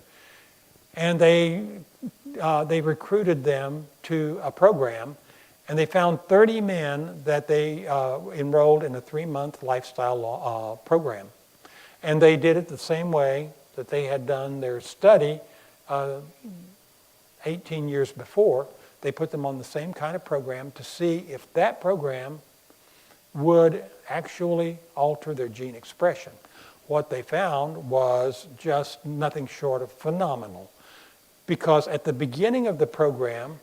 and they recruited them to a program, and they found 30 men that they enrolled in a 3-month lifestyle program. And they did it the same way that they had done their study 18 years before. They put them on the same kind of program to see if that program would actually alter their gene expression. What they found was just nothing short of phenomenal. Because at the beginning of the program,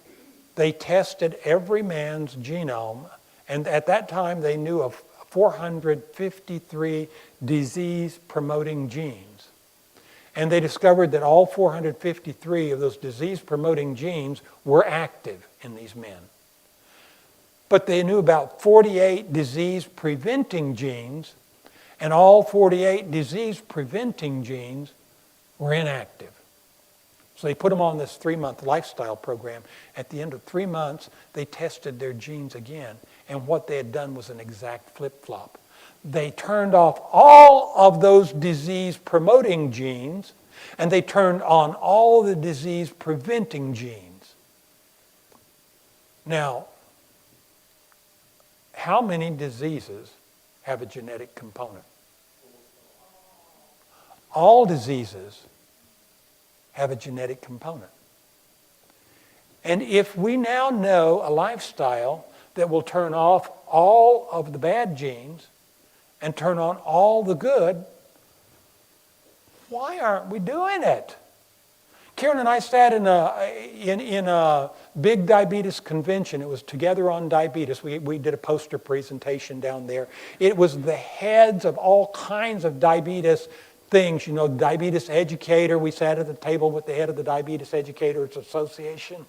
they tested every man's genome, and at that time they knew of 453 disease-promoting genes. And they discovered that all 453 of those disease-promoting genes were active in these men. But they knew about 48 disease-preventing genes, and all 48 disease-preventing genes were inactive. So they put them on this 3-month lifestyle program. At the end of 3 months, they tested their genes again, and what they had done was an exact flip-flop. They turned off all of those disease-promoting genes, and they turned on all the disease-preventing genes. Now, how many diseases have a genetic component? All diseases have a genetic component. And if we now know a lifestyle that will turn off all of the bad genes and turn on all the good, why aren't we doing it? Karen and I sat in a big diabetes convention. It was Together on Diabetes. We did a poster presentation down there. It was the heads of all kinds of diabetes things. You know, diabetes educator. We sat at the table with the head of the Diabetes Educators Association.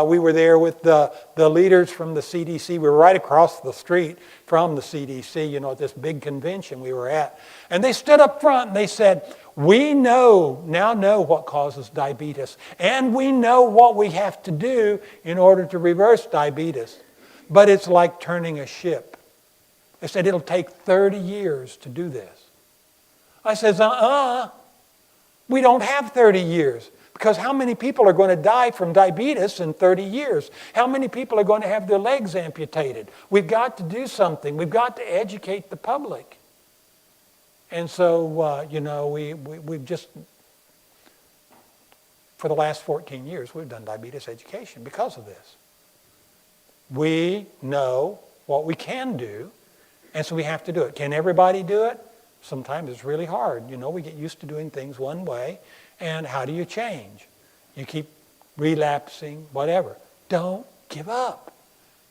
We were there with the leaders from the CDC. We were right across the street from the CDC, you know, at this big convention we were at. And they stood up front and they said, we now know what causes diabetes, and we know what we have to do in order to reverse diabetes. But it's like turning a ship. They said it'll take 30 years to do this. I says, we don't have 30 years. Because how many people are going to die from diabetes in 30 years? How many people are going to have their legs amputated? We've got to do something. We've got to educate the public. And so, we've just for the last 14 years, we've done diabetes education because of this. We know what we can do, and so we have to do it. Can everybody do it? Sometimes it's really hard. We get used to doing things one way, and how do you change? You keep relapsing, whatever. Don't give up.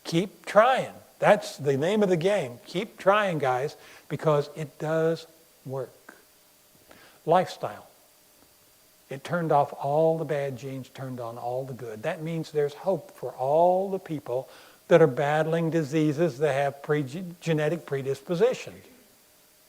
Keep trying. That's the name of the game. Keep trying, guys, because it does work. Lifestyle. It turned off all the bad genes, turned on all the good. That means there's hope for all the people that are battling diseases that have genetic predispositions.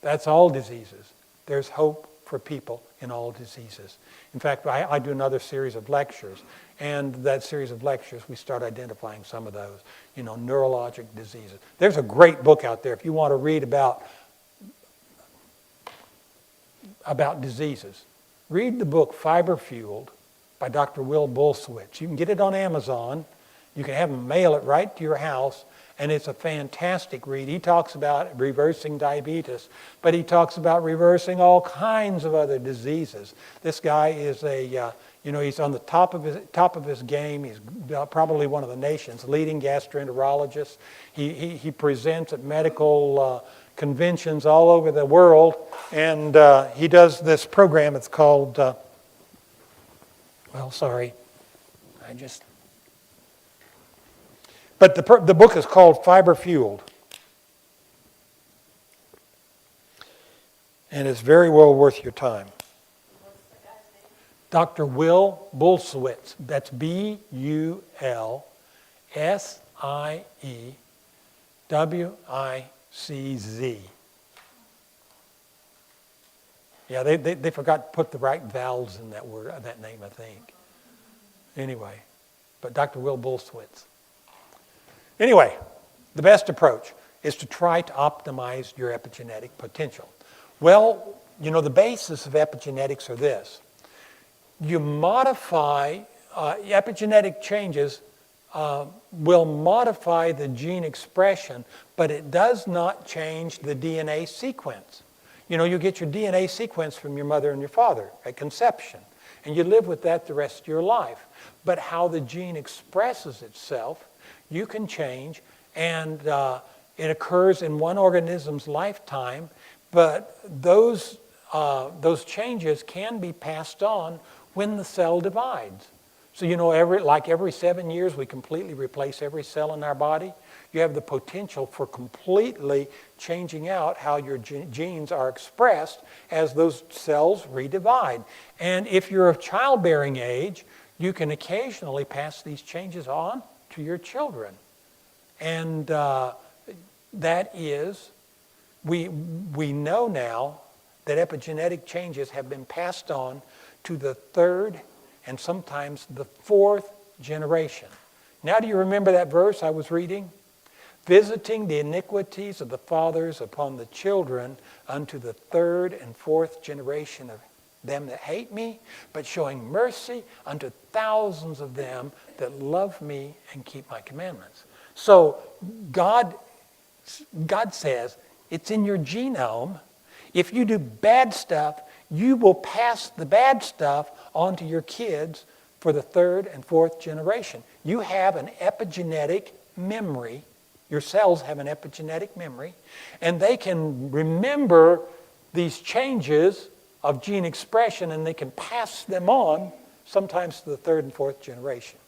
That's all diseases. There's hope for people in all diseases. In fact, I do another series of lectures, and that series of lectures, we start identifying some of those, neurologic diseases. There's a great book out there if you want to read about diseases. Read the book Fiber Fueled by Dr. Will Bulsiewicz. You can get it on Amazon. You can have them mail it right to your house, and it's a fantastic read. He talks about reversing diabetes, but he talks about reversing all kinds of other diseases. This guy is he's on the top of his game. He's probably one of the nation's leading gastroenterologists. He presents at medical conventions all over the world, and he does this program. It's called, But the book is called Fiber Fueled. And it's very well worth your time. Dr. Will Bulsiewicz. That's Bulsiewicz. Yeah, they forgot to put the right vowels in that word, that name, I think. Anyway, but Dr. Will Bulsiewicz. Anyway, the best approach is to try to optimize your epigenetic potential. Well, the basis of epigenetics are this. You modify, epigenetic changes will modify the gene expression, but it does not change the DNA sequence. You get your DNA sequence from your mother and your father at conception, and you live with that the rest of your life. But how the gene expresses itself, you can change, and it occurs in one organism's lifetime, but those changes can be passed on when the cell divides. So every 7 years we completely replace every cell in our body. You have the potential for completely changing out how your genes are expressed as those cells redivide. And if you're of childbearing age, you can occasionally pass these changes on to your children. And that is, we know now that epigenetic changes have been passed on to the third and sometimes the fourth generation. Now, do you remember that verse I was reading? Visiting the iniquities of the fathers upon the children unto the third and fourth generation of them that hate me, but showing mercy unto thousands of them that love me and keep my commandments. So God says it's in your genome. If you do bad stuff, you will pass the bad stuff on to your kids for the third and fourth generation. You have an epigenetic memory. Your cells have an epigenetic memory, and they can remember these changes of gene expression, and they can pass them on sometimes to the third and fourth generation.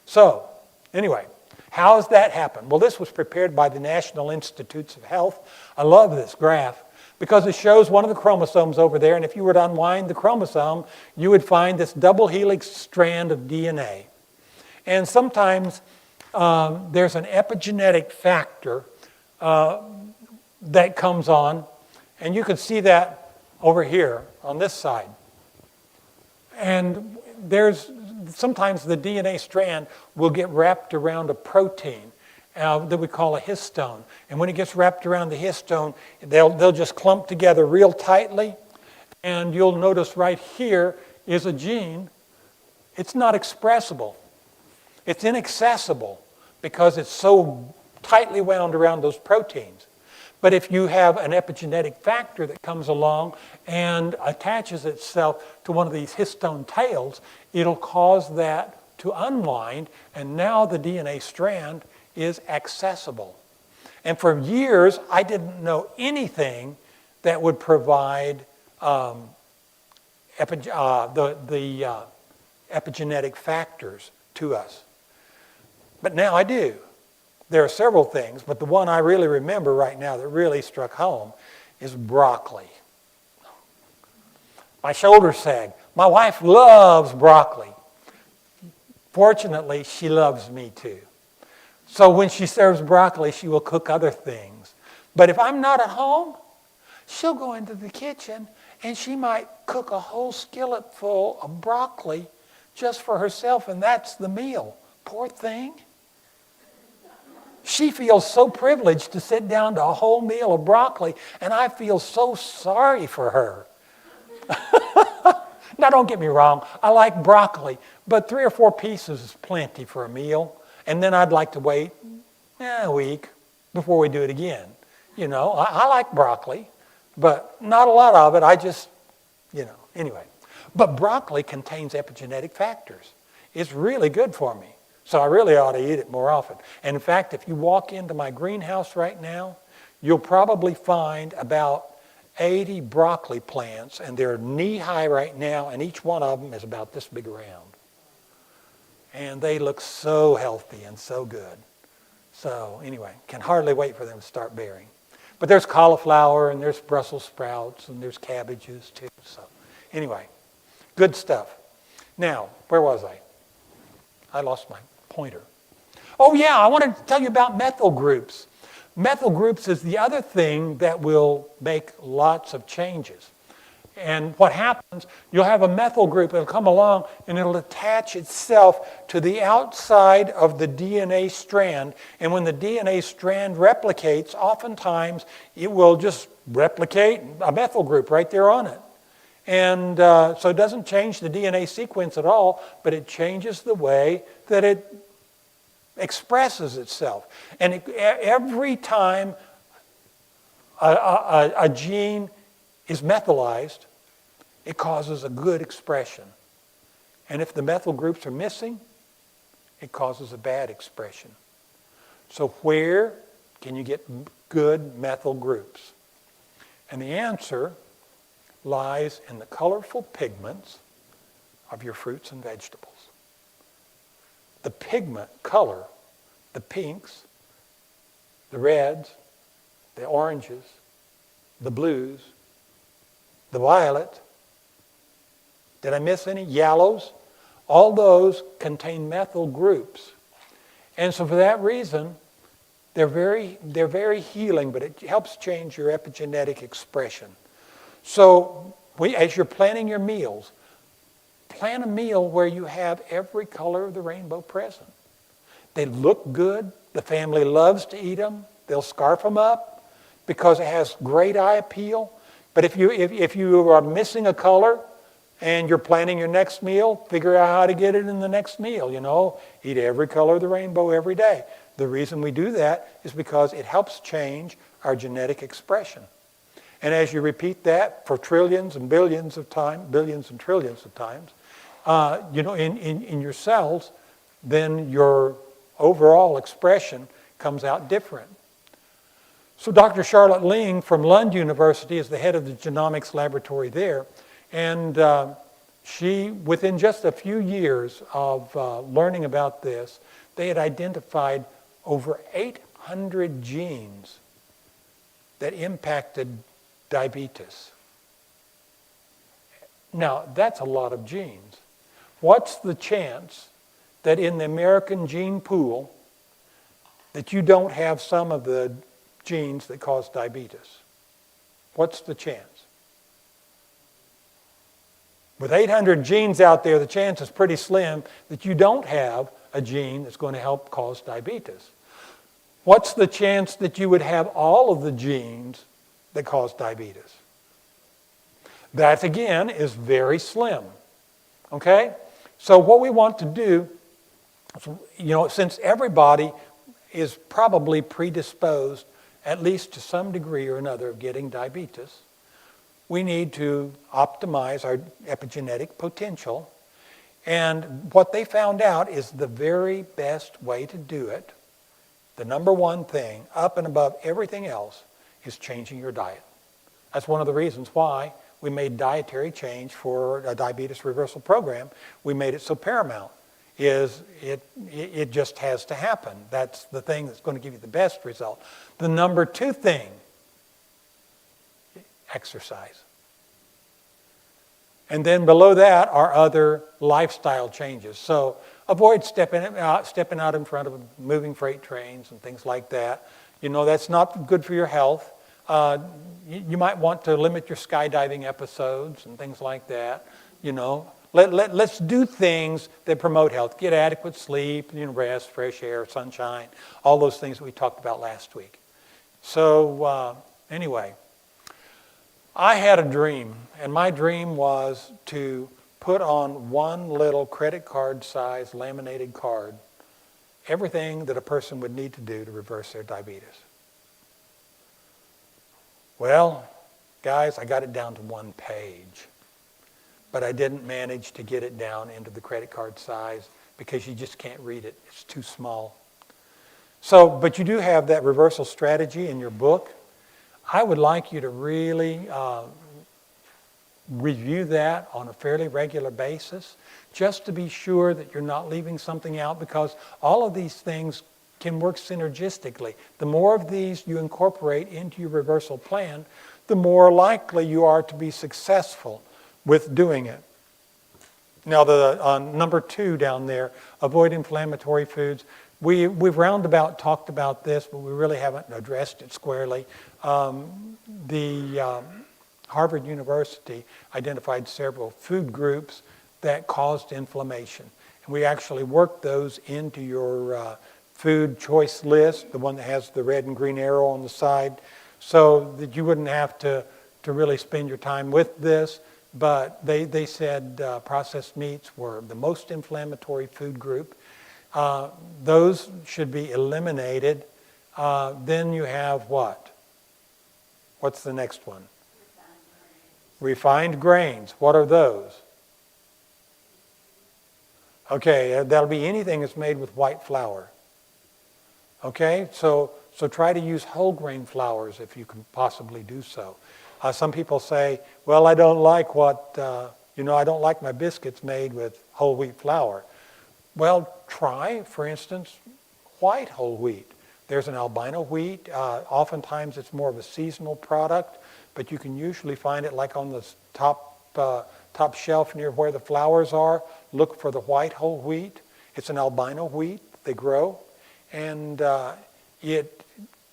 So, anyway, how does that happen? Well, this was prepared by the National Institutes of Health. I love this graph because it shows one of the chromosomes over there, and if you were to unwind the chromosome, you would find this double helix strand of DNA. And sometimes there's an epigenetic factor that comes on, and you can see that over here on this side. And sometimes the DNA strand will get wrapped around a protein that we call a histone. And when it gets wrapped around the histone, they'll just clump together real tightly. And you'll notice right here is a gene. It's not expressible. It's inaccessible because it's so tightly wound around those proteins. But if you have an epigenetic factor that comes along and attaches itself to one of these histone tails, it'll cause that to unwind, and now the DNA strand is accessible. And for years, I didn't know anything that would provide the epigenetic factors to us. But now I do. There are several things, but the one I really remember right now that really struck home is broccoli. My shoulders sag. My wife loves broccoli. Fortunately, she loves me too. So when she serves broccoli, she will cook other things. But if I'm not at home, she'll go into the kitchen and she might cook a whole skillet full of broccoli just for herself, and that's the meal. Poor thing. She feels so privileged to sit down to a whole meal of broccoli, and I feel so sorry for her. Now, don't get me wrong. I like broccoli, but 3 or 4 pieces is plenty for a meal. And then I'd like to wait a week before we do it again. You know, I like broccoli, but not a lot of it. I just, anyway. But broccoli contains epigenetic factors. It's really good for me. So I really ought to eat it more often. And in fact, if you walk into my greenhouse right now, you'll probably find about 80 broccoli plants, and they're knee-high right now, and each one of them is about this big around. And they look so healthy and so good. So anyway, can hardly wait for them to start bearing. But there's cauliflower, and there's Brussels sprouts, and there's cabbages too. So anyway, good stuff. Now, where was I? I lost my pointer. Oh yeah, I wanted to tell you about methyl groups. Methyl groups is the other thing that will make lots of changes. And what happens, you'll have a methyl group, it'll come along and it'll attach itself to the outside of the DNA strand. And when the DNA strand replicates, oftentimes it will just replicate a methyl group right there on it. And so it doesn't change the DNA sequence at all, but it changes the way that it expresses itself. And every time a gene is methylized, it causes a good expression. And if the methyl groups are missing, it causes a bad expression. So where can you get good methyl groups? And the answer lies in the colorful pigments of your fruits and vegetables. The pigment color, the pinks, the reds, the oranges, the blues, the violet. Did I miss any? Yellows. All those contain methyl groups. And so for that reason, they're very healing, but it helps change your epigenetic expression. So as you're planning your meals, plan a meal where you have every color of the rainbow present. They look good. The family loves to eat them. They'll scarf them up because it has great eye appeal. But if you are missing a color and you're planning your next meal, figure out how to get it in the next meal. Eat every color of the rainbow every day. The reason we do that is because it helps change our genetic expression. And as you repeat that for trillions and billions of times, billions and trillions of times, in your cells, then your overall expression comes out different. So Dr. Charlotte Ling from Lund University is the head of the genomics laboratory there. And she, within just a few years of learning about this, they had identified over 800 genes that impacted diabetes. Now, that's a lot of genes. What's the chance that in the American gene pool that you don't have some of the genes that cause diabetes? What's the chance? With 800 genes out there, the chance is pretty slim that you don't have a gene that's going to help cause diabetes. What's the chance that you would have all of the genes that cause diabetes? That, again, is very slim. Okay? So what we want to do, since everybody is probably predisposed at least to some degree or another, of getting diabetes, we need to optimize our epigenetic potential. And what they found out is the very best way to do it, the number one thing, up and above everything else, is changing your diet. That's one of the reasons why we made dietary change for a diabetes reversal program. We made it so paramount. It just has to happen. That's the thing that's going to give you the best result. The number two thing, exercise. And then below that are other lifestyle changes. So avoid stepping out in front of moving freight trains and things like that. You know, that's not good for your health. You might want to limit your skydiving episodes and things like that. You know, let's do things that promote health. Get adequate sleep, rest, fresh air, sunshine, all those things that we talked about last week. So anyway, I had a dream, and my dream was to put on one little credit card size laminated card everything that a person would need to do to reverse their diabetes. Well, guys, I got it down to one page, but I didn't manage to get it down into the credit card size because you just can't read it. It's too small. So, but you do have that reversal strategy in your book. I would like you to really review that on a fairly regular basis, just to be sure that you're not leaving something out, because all of these things can work synergistically. The more of these you incorporate into your reversal plan, the more likely you are to be successful with doing it. Now, the number 2 down there, avoid inflammatory foods. We've roundabout talked about this, but we really haven't addressed it squarely. Harvard University identified several food groups that caused inflammation. And we actually worked those into your food choice list, the one that has the red and green arrow on the side, so that you wouldn't have to really spend your time with this. But they said processed meats were the most inflammatory food group. Those should be eliminated. Then you have what? What's the next one? Refined grains. What are those? Okay, that'll be anything that's made with white flour. Okay, so try to use whole grain flours if you can possibly do so. Some people say, well, I don't like I don't like my biscuits made with whole wheat flour. Well, try, for instance, white whole wheat. There's an albino wheat. Oftentimes it's more of a seasonal product, but you can usually find it like on the top shelf near where the flowers are. Look for the white whole wheat. It's an albino wheat they grow, and it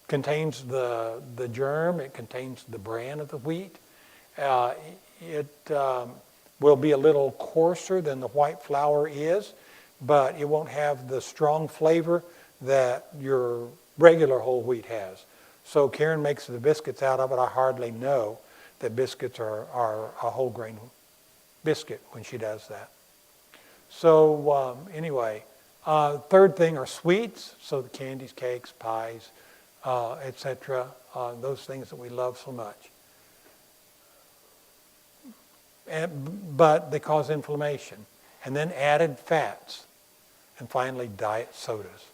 contains the germ. It contains the bran of the wheat. It will be a little coarser than the white flour is, but it won't have the strong flavor that your regular whole wheat has. So Karen makes the biscuits out of it. I hardly know that biscuits are a whole grain biscuit when she does that. So anyway, third thing are sweets. So the candies, cakes, pies, etc. Those things that we love so much. But they cause inflammation. And then added fats. And finally, diet sodas.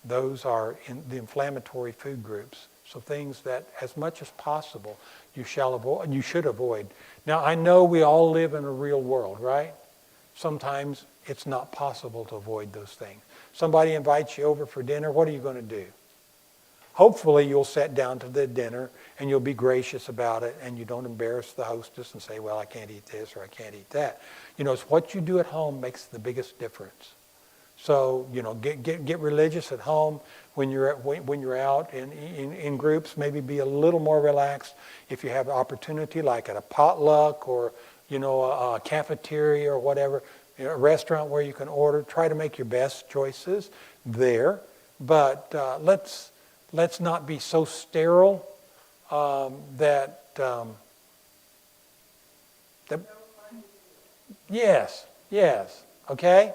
Those are in the inflammatory food groups. So things that, as much as possible, you should avoid. Now, I know we all live in a real world, right? Sometimes it's not possible to avoid those things. Somebody invites you over for dinner. What are you going to do? Hopefully, you'll sit down to the dinner and you'll be gracious about it, and you don't embarrass the hostess and say, well, I can't eat this or I can't eat that. It's what you do at home makes the biggest difference. So, get religious at home. When you're out in groups, maybe be a little more relaxed. If you have opportunity, like at a potluck or, a cafeteria or whatever, a restaurant where you can order, try to make your best choices there. But let's not be so sterile that yes, okay?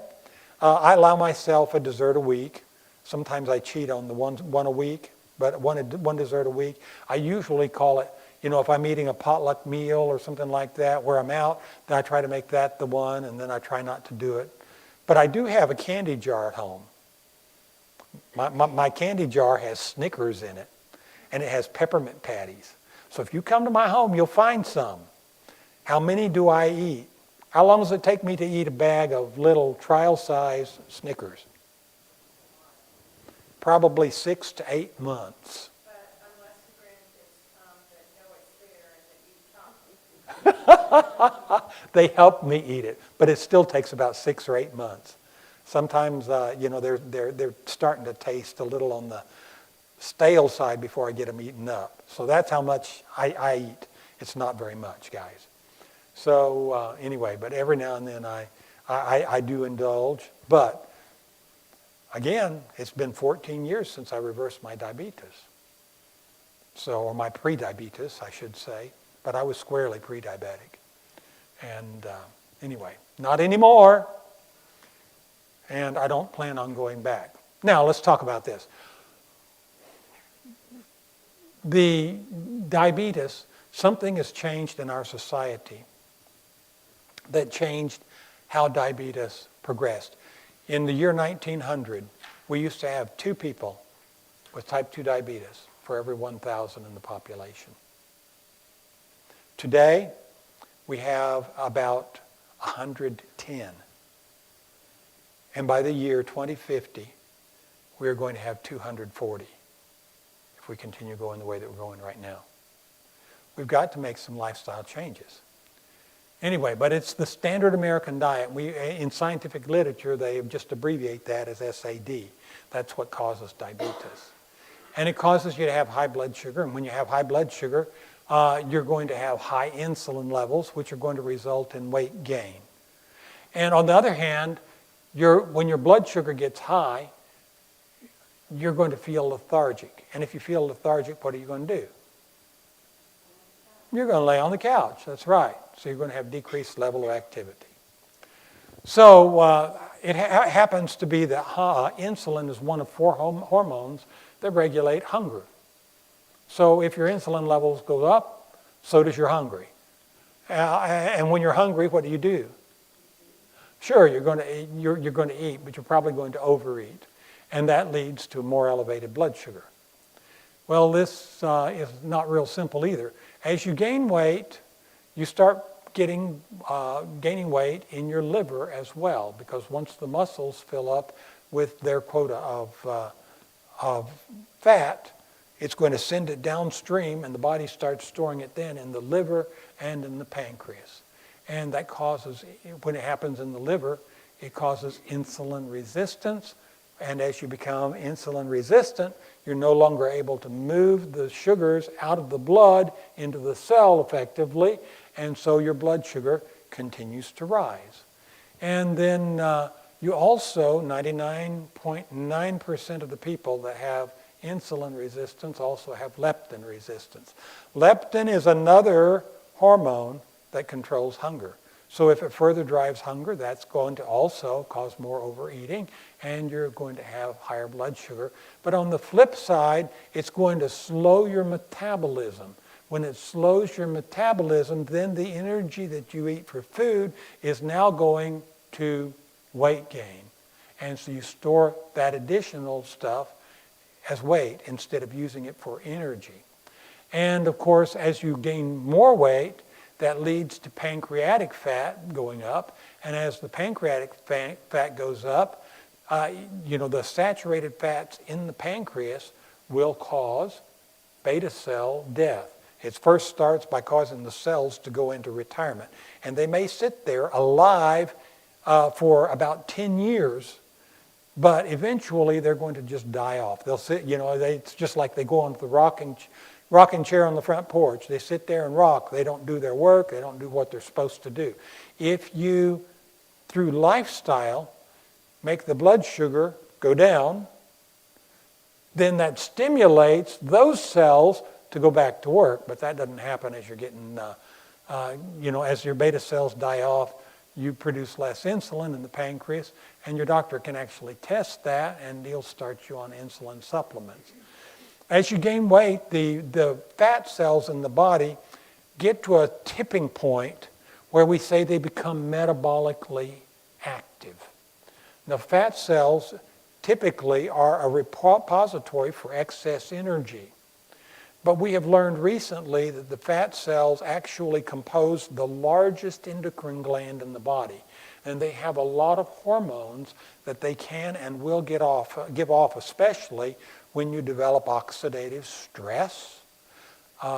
I allow myself a dessert a week. Sometimes I cheat on the one a week, but one dessert a week. I usually call it, if I'm eating a potluck meal or something like that where I'm out, then I try to make that the one, and then I try not to do it. But I do have a candy jar at home. My candy jar has Snickers in it, and it has peppermint patties. So if you come to my home, you'll find some. How many do I eat? How long does it take me to eat a bag of little trial-size Snickers? Probably 6 to 8 months. But unless the grandkids come that know it's there and that you chomp. They help me eat it, but it still takes about 6 or 8 months. Sometimes, they're starting to taste a little on the stale side before I get them eaten up. So that's how much I eat. It's not very much, guys. So anyway, but every now and then I do indulge. But again, it's been 14 years since I reversed my diabetes. Or my pre-diabetes, I should say. But I was squarely pre-diabetic. And anyway, not anymore. And I don't plan on going back. Now, let's talk about this. The diabetes, something has changed in our society that changed how diabetes progressed. In the year 1900, we used to have 2 people with type 2 diabetes for every 1,000 in the population. Today, we have about 110. And by the year 2050, we are going to have 240 if we continue going the way that we're going right now. We've got to make some lifestyle changes. Anyway, but it's the standard American diet. In scientific literature, they just abbreviate that as SAD. That's what causes diabetes. And it causes you to have high blood sugar. And when you have high blood sugar, you're going to have high insulin levels, which are going to result in weight gain. And on the other hand, when your blood sugar gets high, you're going to feel lethargic. And if you feel lethargic, what are you going to do? You're going to lay on the couch. That's right. So you're going to have decreased level of activity. So it happens to be that insulin is one of 4 hormones that regulate hunger. So if your insulin levels go up, so does your hunger. And when you're hungry, what do? Sure, you're going to eat, but you're probably going to overeat. And that leads to more elevated blood sugar. Well, this is not real simple either. As you gain weight, you start gaining weight in your liver as well, because once the muscles fill up with their quota of fat, it's going to send it downstream, and the body starts storing it then in the liver and in the pancreas. And that causes, when it happens in the liver, it causes insulin resistance. And as you become insulin resistant, you're no longer able to move the sugars out of the blood into the cell effectively, and so your blood sugar continues to rise. And then you also, 99.9% of the people that have insulin resistance also have leptin resistance. Leptin is another hormone that controls hunger. So if it further drives hunger, that's going to also cause more overeating, and you're going to have higher blood sugar. But on the flip side, it's going to slow your metabolism. When it slows your metabolism, then the energy that you eat for food is now going to weight gain. And so you store that additional stuff as weight instead of using it for energy. And of course, as you gain more weight, that leads to pancreatic fat going up. And as the pancreatic fat goes up, the saturated fats in the pancreas will cause beta cell death. It first starts by causing the cells to go into retirement. And they may sit there alive for about 10 years, but eventually they're going to just die off. They'll sit, it's just like they go on the rocking chair on the front porch. They sit there and rock. They don't do their work. They don't do what they're supposed to do. If you, through lifestyle, make the blood sugar go down, then that stimulates those cells to go back to work. But that doesn't happen as you're getting, as your beta cells die off, you produce less insulin in the pancreas, and your doctor can actually test that, and he'll start you on insulin supplements. As you gain weight, the fat cells in the body get to a tipping point where we say they become metabolically active. Now, fat cells typically are a repository for excess energy. But we have learned recently that the fat cells actually compose the largest endocrine gland in the body. And they have a lot of hormones that they can and will give off, especially when you develop oxidative stress.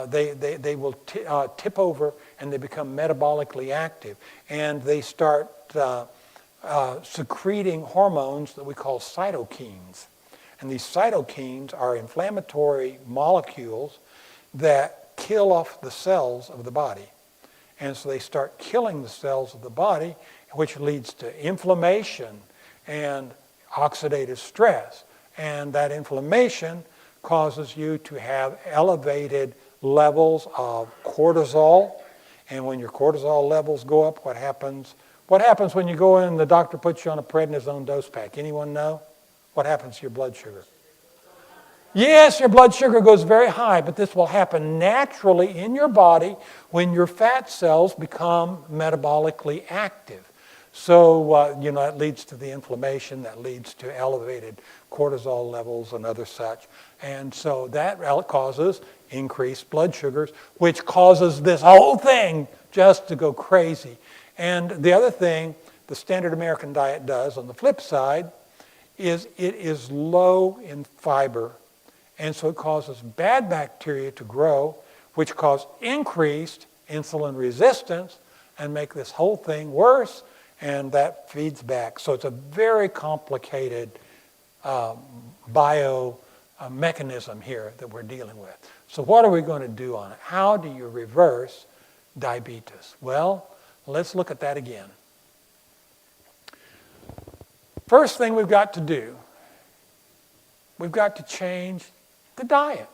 They will tip over and they become metabolically active. And they start secreting hormones that we call cytokines. And these cytokines are inflammatory molecules that kill off the cells of the body. And so they start killing the cells of the body, which leads to inflammation and oxidative stress. And that inflammation causes you to have elevated levels of cortisol. And when your cortisol levels go up, what happens? What happens when you go in and the doctor puts you on a prednisone dose pack? Anyone know? What happens to your blood sugar? Yes, your blood sugar goes very high, but this will happen naturally in your body when your fat cells become metabolically active. So, that leads to the inflammation, that leads to elevated cortisol levels and other such. And so that causes increased blood sugars, which causes this whole thing just to go crazy. And the other thing the standard American diet does, on the flip side, is it is low in fiber. And so it causes bad bacteria to grow, which cause increased insulin resistance and make this whole thing worse, and that feeds back. So it's a very complicated bio mechanism here that we're dealing with. So what are we going to do on it? How do you reverse diabetes? Well, let's look at that again. First thing we've got to do, we've got to change the diet.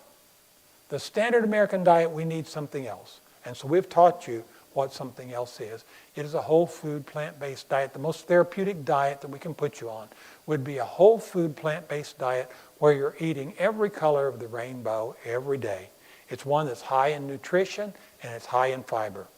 The standard American diet, we need something else. And so we've taught you what something else is. It is a whole food, plant-based diet. The most therapeutic diet that we can put you on would be a whole food, plant-based diet where you're eating every color of the rainbow every day. It's one that's high in nutrition and it's high in fiber.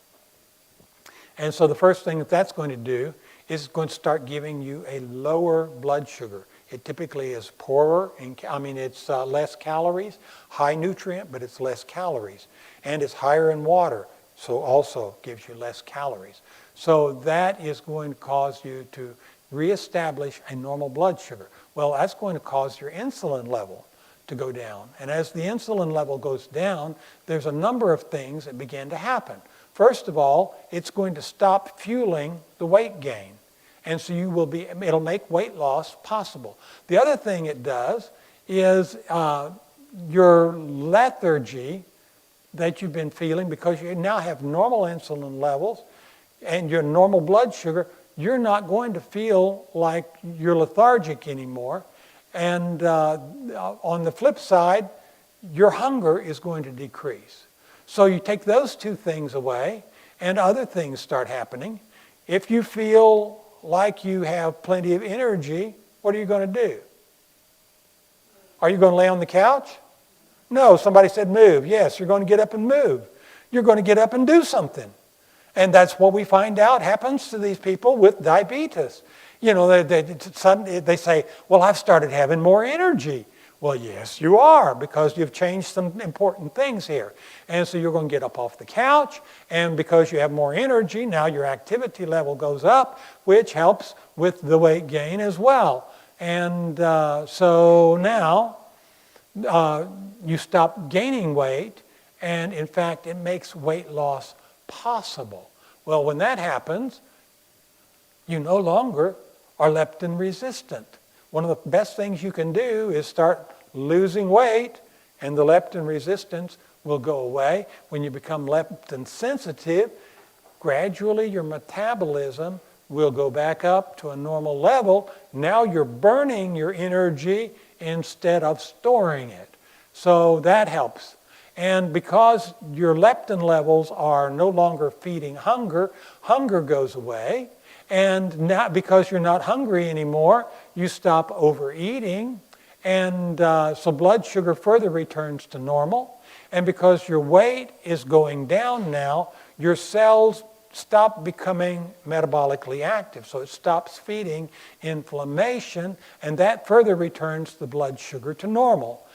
And so the first thing that that's going to do is going to start giving you a lower blood sugar. It typically is poorer, it's less calories, high nutrient, but it's less calories. And it's higher in water, so also gives you less calories. So that is going to cause you to reestablish a normal blood sugar. Well, that's going to cause your insulin level to go down. And as the insulin level goes down, there's a number of things that begin to happen. First of all, it's going to stop fueling the weight gain. And so it'll make weight loss possible. The other thing it does is your lethargy that you've been feeling, because you now have normal insulin levels and your normal blood sugar, you're not going to feel like you're lethargic anymore. And on the flip side, your hunger is going to decrease. So you take those two things away and other things start happening. If you feel like you have plenty of energy, what are you going to do? Are you going to lay on the couch? No, somebody said move. Yes, you're going to get up and move. You're going to get up and do something. And that's what we find out happens to these people with diabetes. They say, well, I've started having more energy. Well, yes, you are, because you've changed some important things here. And so you're going to get up off the couch, and because you have more energy, now your activity level goes up, which helps with the weight gain as well. And so now you stop gaining weight, and in fact, it makes weight loss possible. Well, when that happens, you no longer are leptin resistant. One of the best things you can do is start losing weight, and the leptin resistance will go away. When you become leptin sensitive, gradually your metabolism will go back up to a normal level. Now you're burning your energy instead of storing it. So that helps. And because your leptin levels are no longer feeding hunger, hunger goes away. And now, because you're not hungry anymore, you stop overeating. And so blood sugar further returns to normal. And because your weight is going down now, your cells stop becoming metabolically active. So it stops feeding inflammation, and that further returns the blood sugar to normal.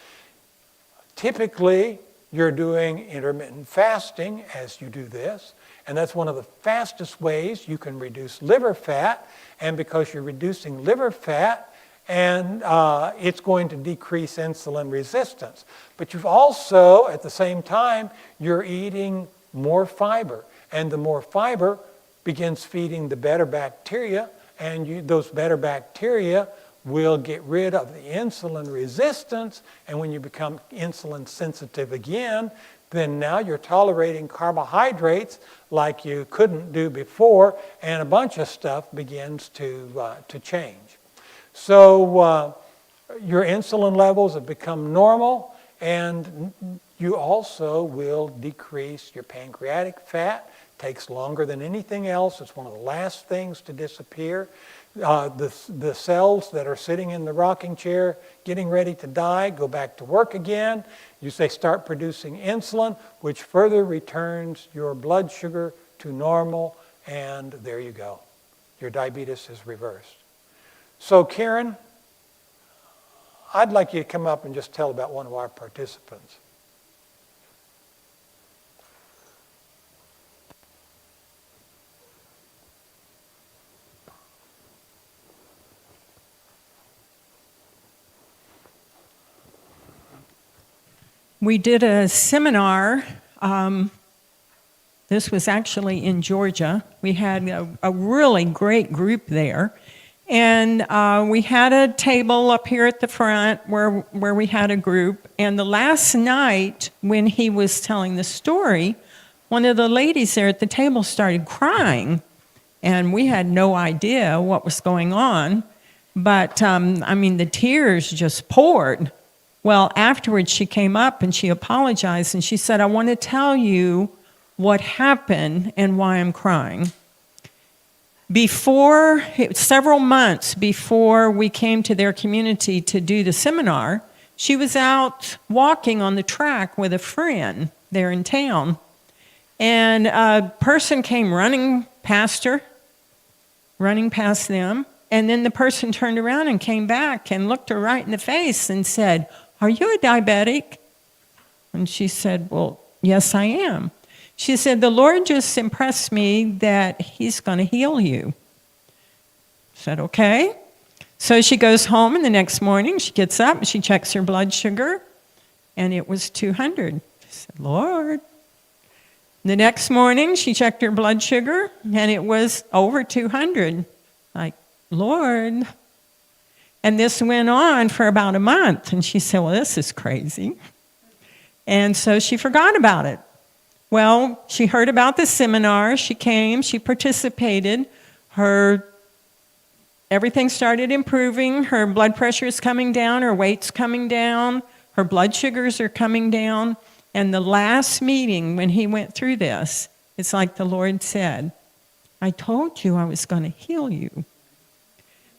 Typically, you're doing intermittent fasting as you do this, and that's one of the fastest ways you can reduce liver fat. And because you're reducing liver fat, and it's going to decrease insulin resistance. But you've also, at the same time, you're eating more fiber. And the more fiber begins feeding the better bacteria, and those better bacteria will get rid of the insulin resistance. And when you become insulin sensitive again, then now you're tolerating carbohydrates like you couldn't do before, and a bunch of stuff begins to change. So your insulin levels have become normal, and you also will decrease your pancreatic fat. Takes longer than anything else. It's one of the last things to disappear. The cells that are sitting in the rocking chair getting ready to die go back to work again. They start producing insulin, which further returns your blood sugar to normal, and there you go. Your diabetes is reversed. So Karen, I'd like you to come up and just tell about one of our participants. We did a seminar. This was actually in Georgia. We had a really great group there. And we had a table up here at the front where we had a group. And the last night when he was telling the story, one of the ladies there at the table started crying. And we had no idea what was going on. But, the tears just poured. Well, afterwards she came up and she apologized and she said, I want to tell you what happened and why I'm crying. Several months before we came to their community to do the seminar, she was out walking on the track with a friend there in town. And a person came running past them. And then the person turned around and came back and looked her right in the face and said, are you a diabetic? And she said, well, yes, I am. She said, the Lord just impressed me that he's going to heal you. I said, okay. So she goes home, and the next morning she gets up and she checks her blood sugar, and it was 200. She said, Lord. The next morning she checked her blood sugar, and it was over 200. Like, Lord. And this went on for about a month. And she said, well, this is crazy. And so she forgot about it. Well, she heard about the seminar. She came. She participated. Everything started improving. Her blood pressure is coming down. Her weight's coming down. Her blood sugars are coming down. And the last meeting when he went through this, it's like the Lord said, I told you I was going to heal you.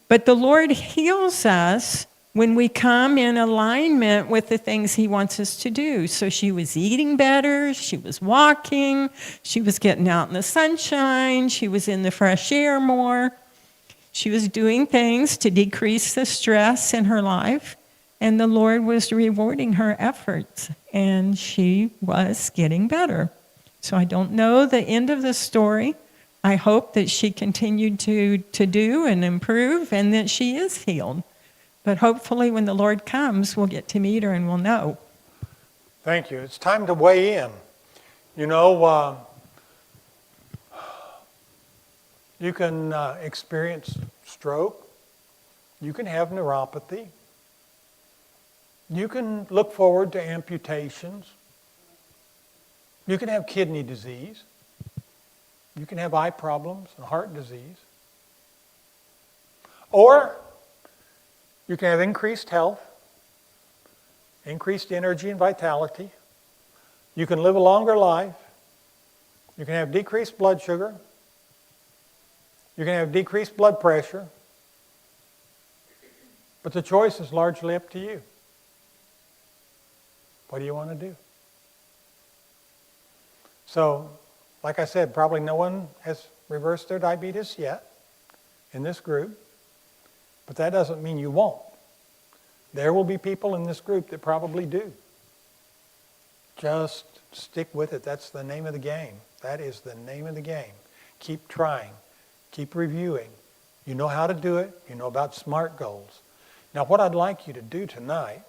But the Lord heals us when we come in alignment with the things he wants us to do. So she was eating better, she was walking, she was getting out in the sunshine, she was in the fresh air more. She was doing things to decrease the stress in her life, and the Lord was rewarding her efforts, and she was getting better. So I don't know the end of the story. I hope that she continued to do and improve and that she is healed. But hopefully when the Lord comes, we'll get to meet her and we'll know. Thank you. It's time to weigh in. You can experience stroke. You can have neuropathy. You can look forward to amputations. You can have kidney disease. You can have eye problems and heart disease. Or you can have increased health, increased energy and vitality. You can live a longer life. You can have decreased blood sugar. You can have decreased blood pressure. But the choice is largely up to you. What do you want to do? So, like I said, probably no one has reversed their diabetes yet in this group, but that doesn't mean you won't. There will be people in this group that probably do. Just stick with it. That's the name of the game. That is the name of the game. Keep trying. Keep reviewing. You know how to do it. You know about SMART goals. Now, what I'd like you to do tonight,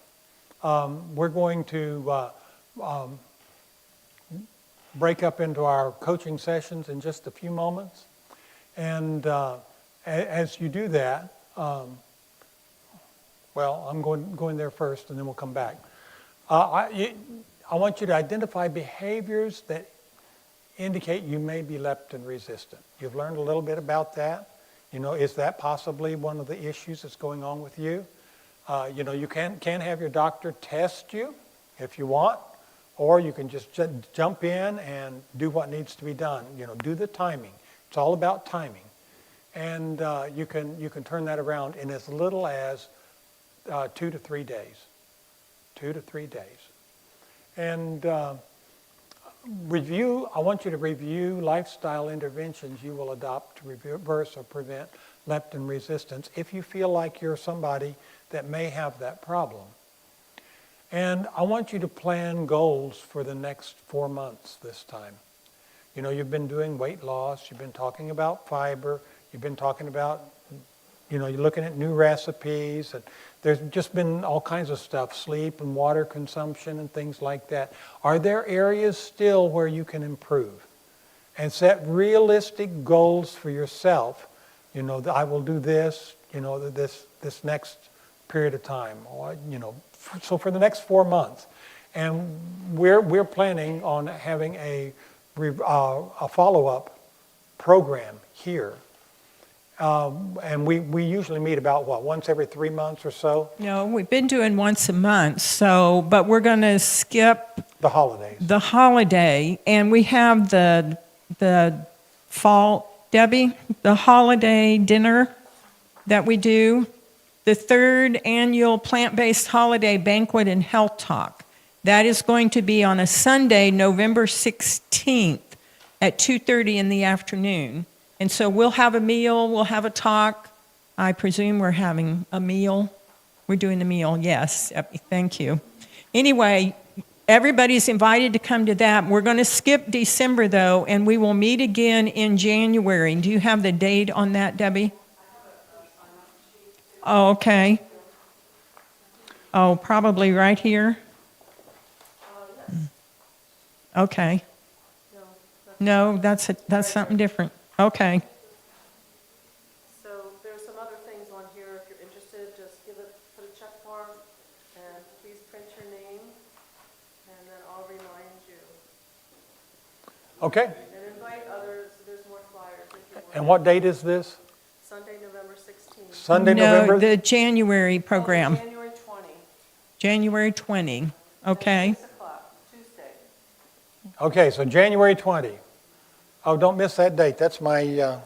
we're going to break up into our coaching sessions in just a few moments. And as you do that, well, I'm going there first, and then we'll come back. I want you to identify behaviors that indicate you may be leptin resistant. You've learned a little bit about that. You know, is that possibly one of the issues that's going on with you? You know, you can have your doctor test you if you want, or you can just jump in and do what needs to be done. You know, do the timing. It's all about timing. And you can turn that around in as little as 2 to 3 days. 2 to 3 days. And I want you to review lifestyle interventions you will adopt to reverse or prevent leptin resistance if you feel like you're somebody that may have that problem. And I want you to plan goals for the next 4 months this time. You know, you've been doing weight loss, you've been talking about fiber, you've been talking about, you know, you're looking at new recipes, and there's just been all kinds of stuff, sleep and water consumption and things like that. Are there areas still where you can improve? And set realistic goals for yourself. You know, I will do this, you know, this next period of time, or, you know, so for the next 4 months. And we're planning on having a follow-up program here. And we usually meet about, once every 3 months or so? No, we've been doing once a month, but we're going to skip the holidays. The holiday, and we have the fall, Debbie, the holiday dinner that we do, the 3rd annual plant-based holiday banquet and health talk. That is going to be on a Sunday, November 16th at 2:30 in the afternoon. And so we'll have a meal, we'll have a talk. I presume we're having a meal. We're doing the meal, yes. Thank you. Anyway, everybody's invited to come to that. We're going to skip December, though, and we will meet again in January. Do you have the date on that, Debbie? Oh, okay. Oh, probably right here? Okay. No, that's something different. Okay. So there's some other things on here. If you're interested, just put a check mark, and please print your name, and then I'll remind you. Okay. And invite others. There's more flyers if you want. And what date is this? Sunday, November 16th. Sunday, No, November? the January program. January 20. January 20. Okay. 6 o'clock, Tuesday. Okay, so January 20. Oh, don't miss that date. That's my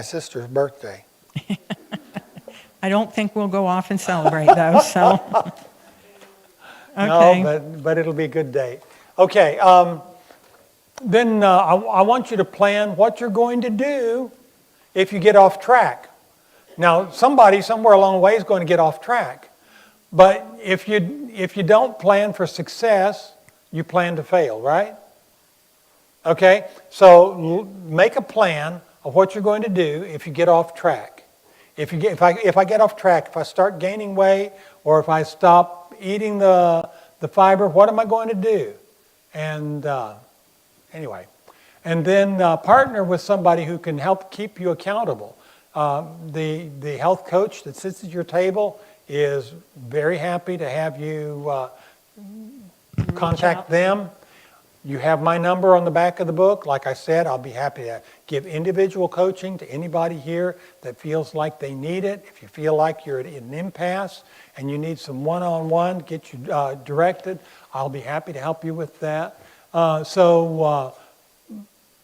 sister's birthday. I don't think we'll go off and celebrate though, so. Okay. No, but it'll be a good date. Okay, then I want you to plan what you're going to do if you get off track. Now, somebody somewhere along the way is going to get off track. But if you don't plan for success, you plan to fail, right? Okay, so make a plan of what you're going to do if you get off track. If I get off track, if I start gaining weight, or if I stop eating the fiber, what am I going to do? And anyway, and then partner with somebody who can help keep you accountable. The health coach that sits at your table is very happy to have you contact them. You have my number on the back of the book. Like I said, I'll be happy to give individual coaching to anybody here that feels like they need it. If you feel like you're at an impasse and you need some one-on-one, get you directed, I'll be happy to help you with that.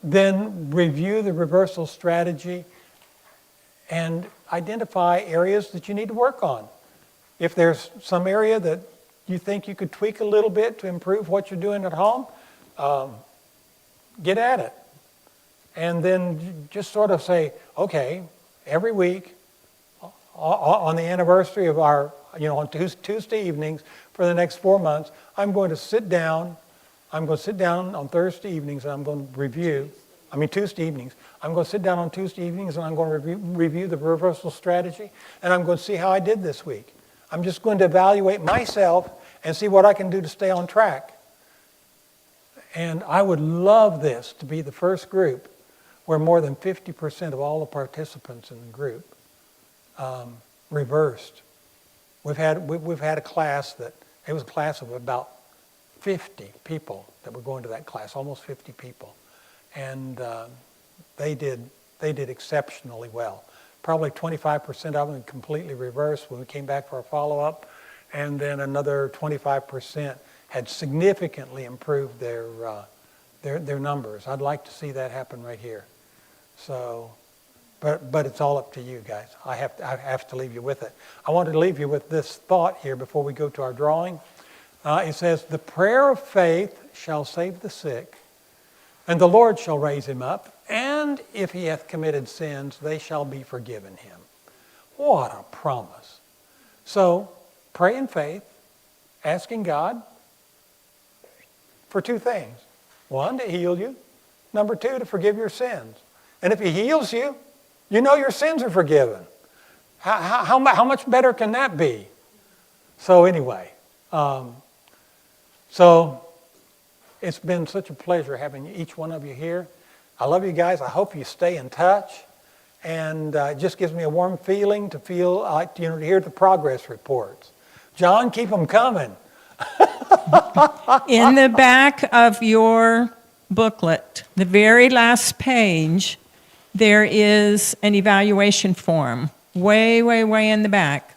Then review the reversal strategy and identify areas that you need to work on. If there's some area that you think you could tweak a little bit to improve what you're doing at home, get at it. And then just sort of say, okay, every week on the anniversary of our, on Tuesday evenings for the next 4 months, I'm going to sit down. I'm going to sit down on Thursday evenings and I'm going to Tuesday evenings. I'm going to sit down on Tuesday evenings and I'm going to review the reversal strategy, and I'm going to see how I did this week. I'm just going to evaluate myself and see what I can do to stay on track. And I would love this to be the first group where more than 50% of all the participants in the group reversed. We've had a class it was a class of about 50 people that were going to that class, almost 50 people. And they did exceptionally well. Probably 25% of them completely reversed when we came back for our follow-up, and then another 25% had significantly improved their numbers. I'd like to see that happen right here. So, but it's all up to you guys. I have to leave you with it. I wanted to leave you with this thought here before we go to our drawing. It says, "The prayer of faith shall save the sick, and the Lord shall raise him up, and if he hath committed sins, they shall be forgiven him." What a promise. So, pray in faith, asking God for two things. One, to heal you. Number two, to forgive your sins. And if he heals you, you know your sins are forgiven. How much better can that be? So anyway, so it's been such a pleasure having each one of you here. I love you guys. I hope you stay in touch. And it just gives me a warm feeling to feel like, to hear the progress reports. John, keep them coming. In the back of your booklet, the very last page, there is an evaluation form. Way, way, way in the back.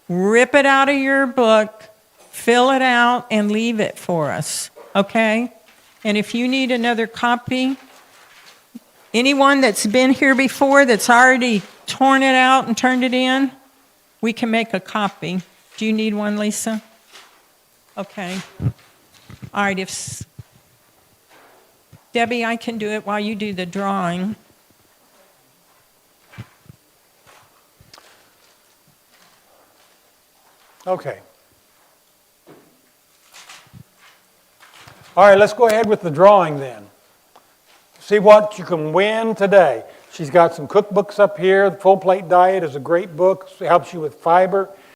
Rip it out of your book, fill it out, and leave it for us, okay? And if you need another copy, anyone that's been here before that's already torn it out and turned it in, we can make a copy. Do you need one, Lisa? Okay. All right, Debbie, I can do it while you do the drawing. Okay. All right, let's go ahead with the drawing then. See what you can win today. She's got some cookbooks up here. The Full Plate Diet is a great book. It helps you with fiber.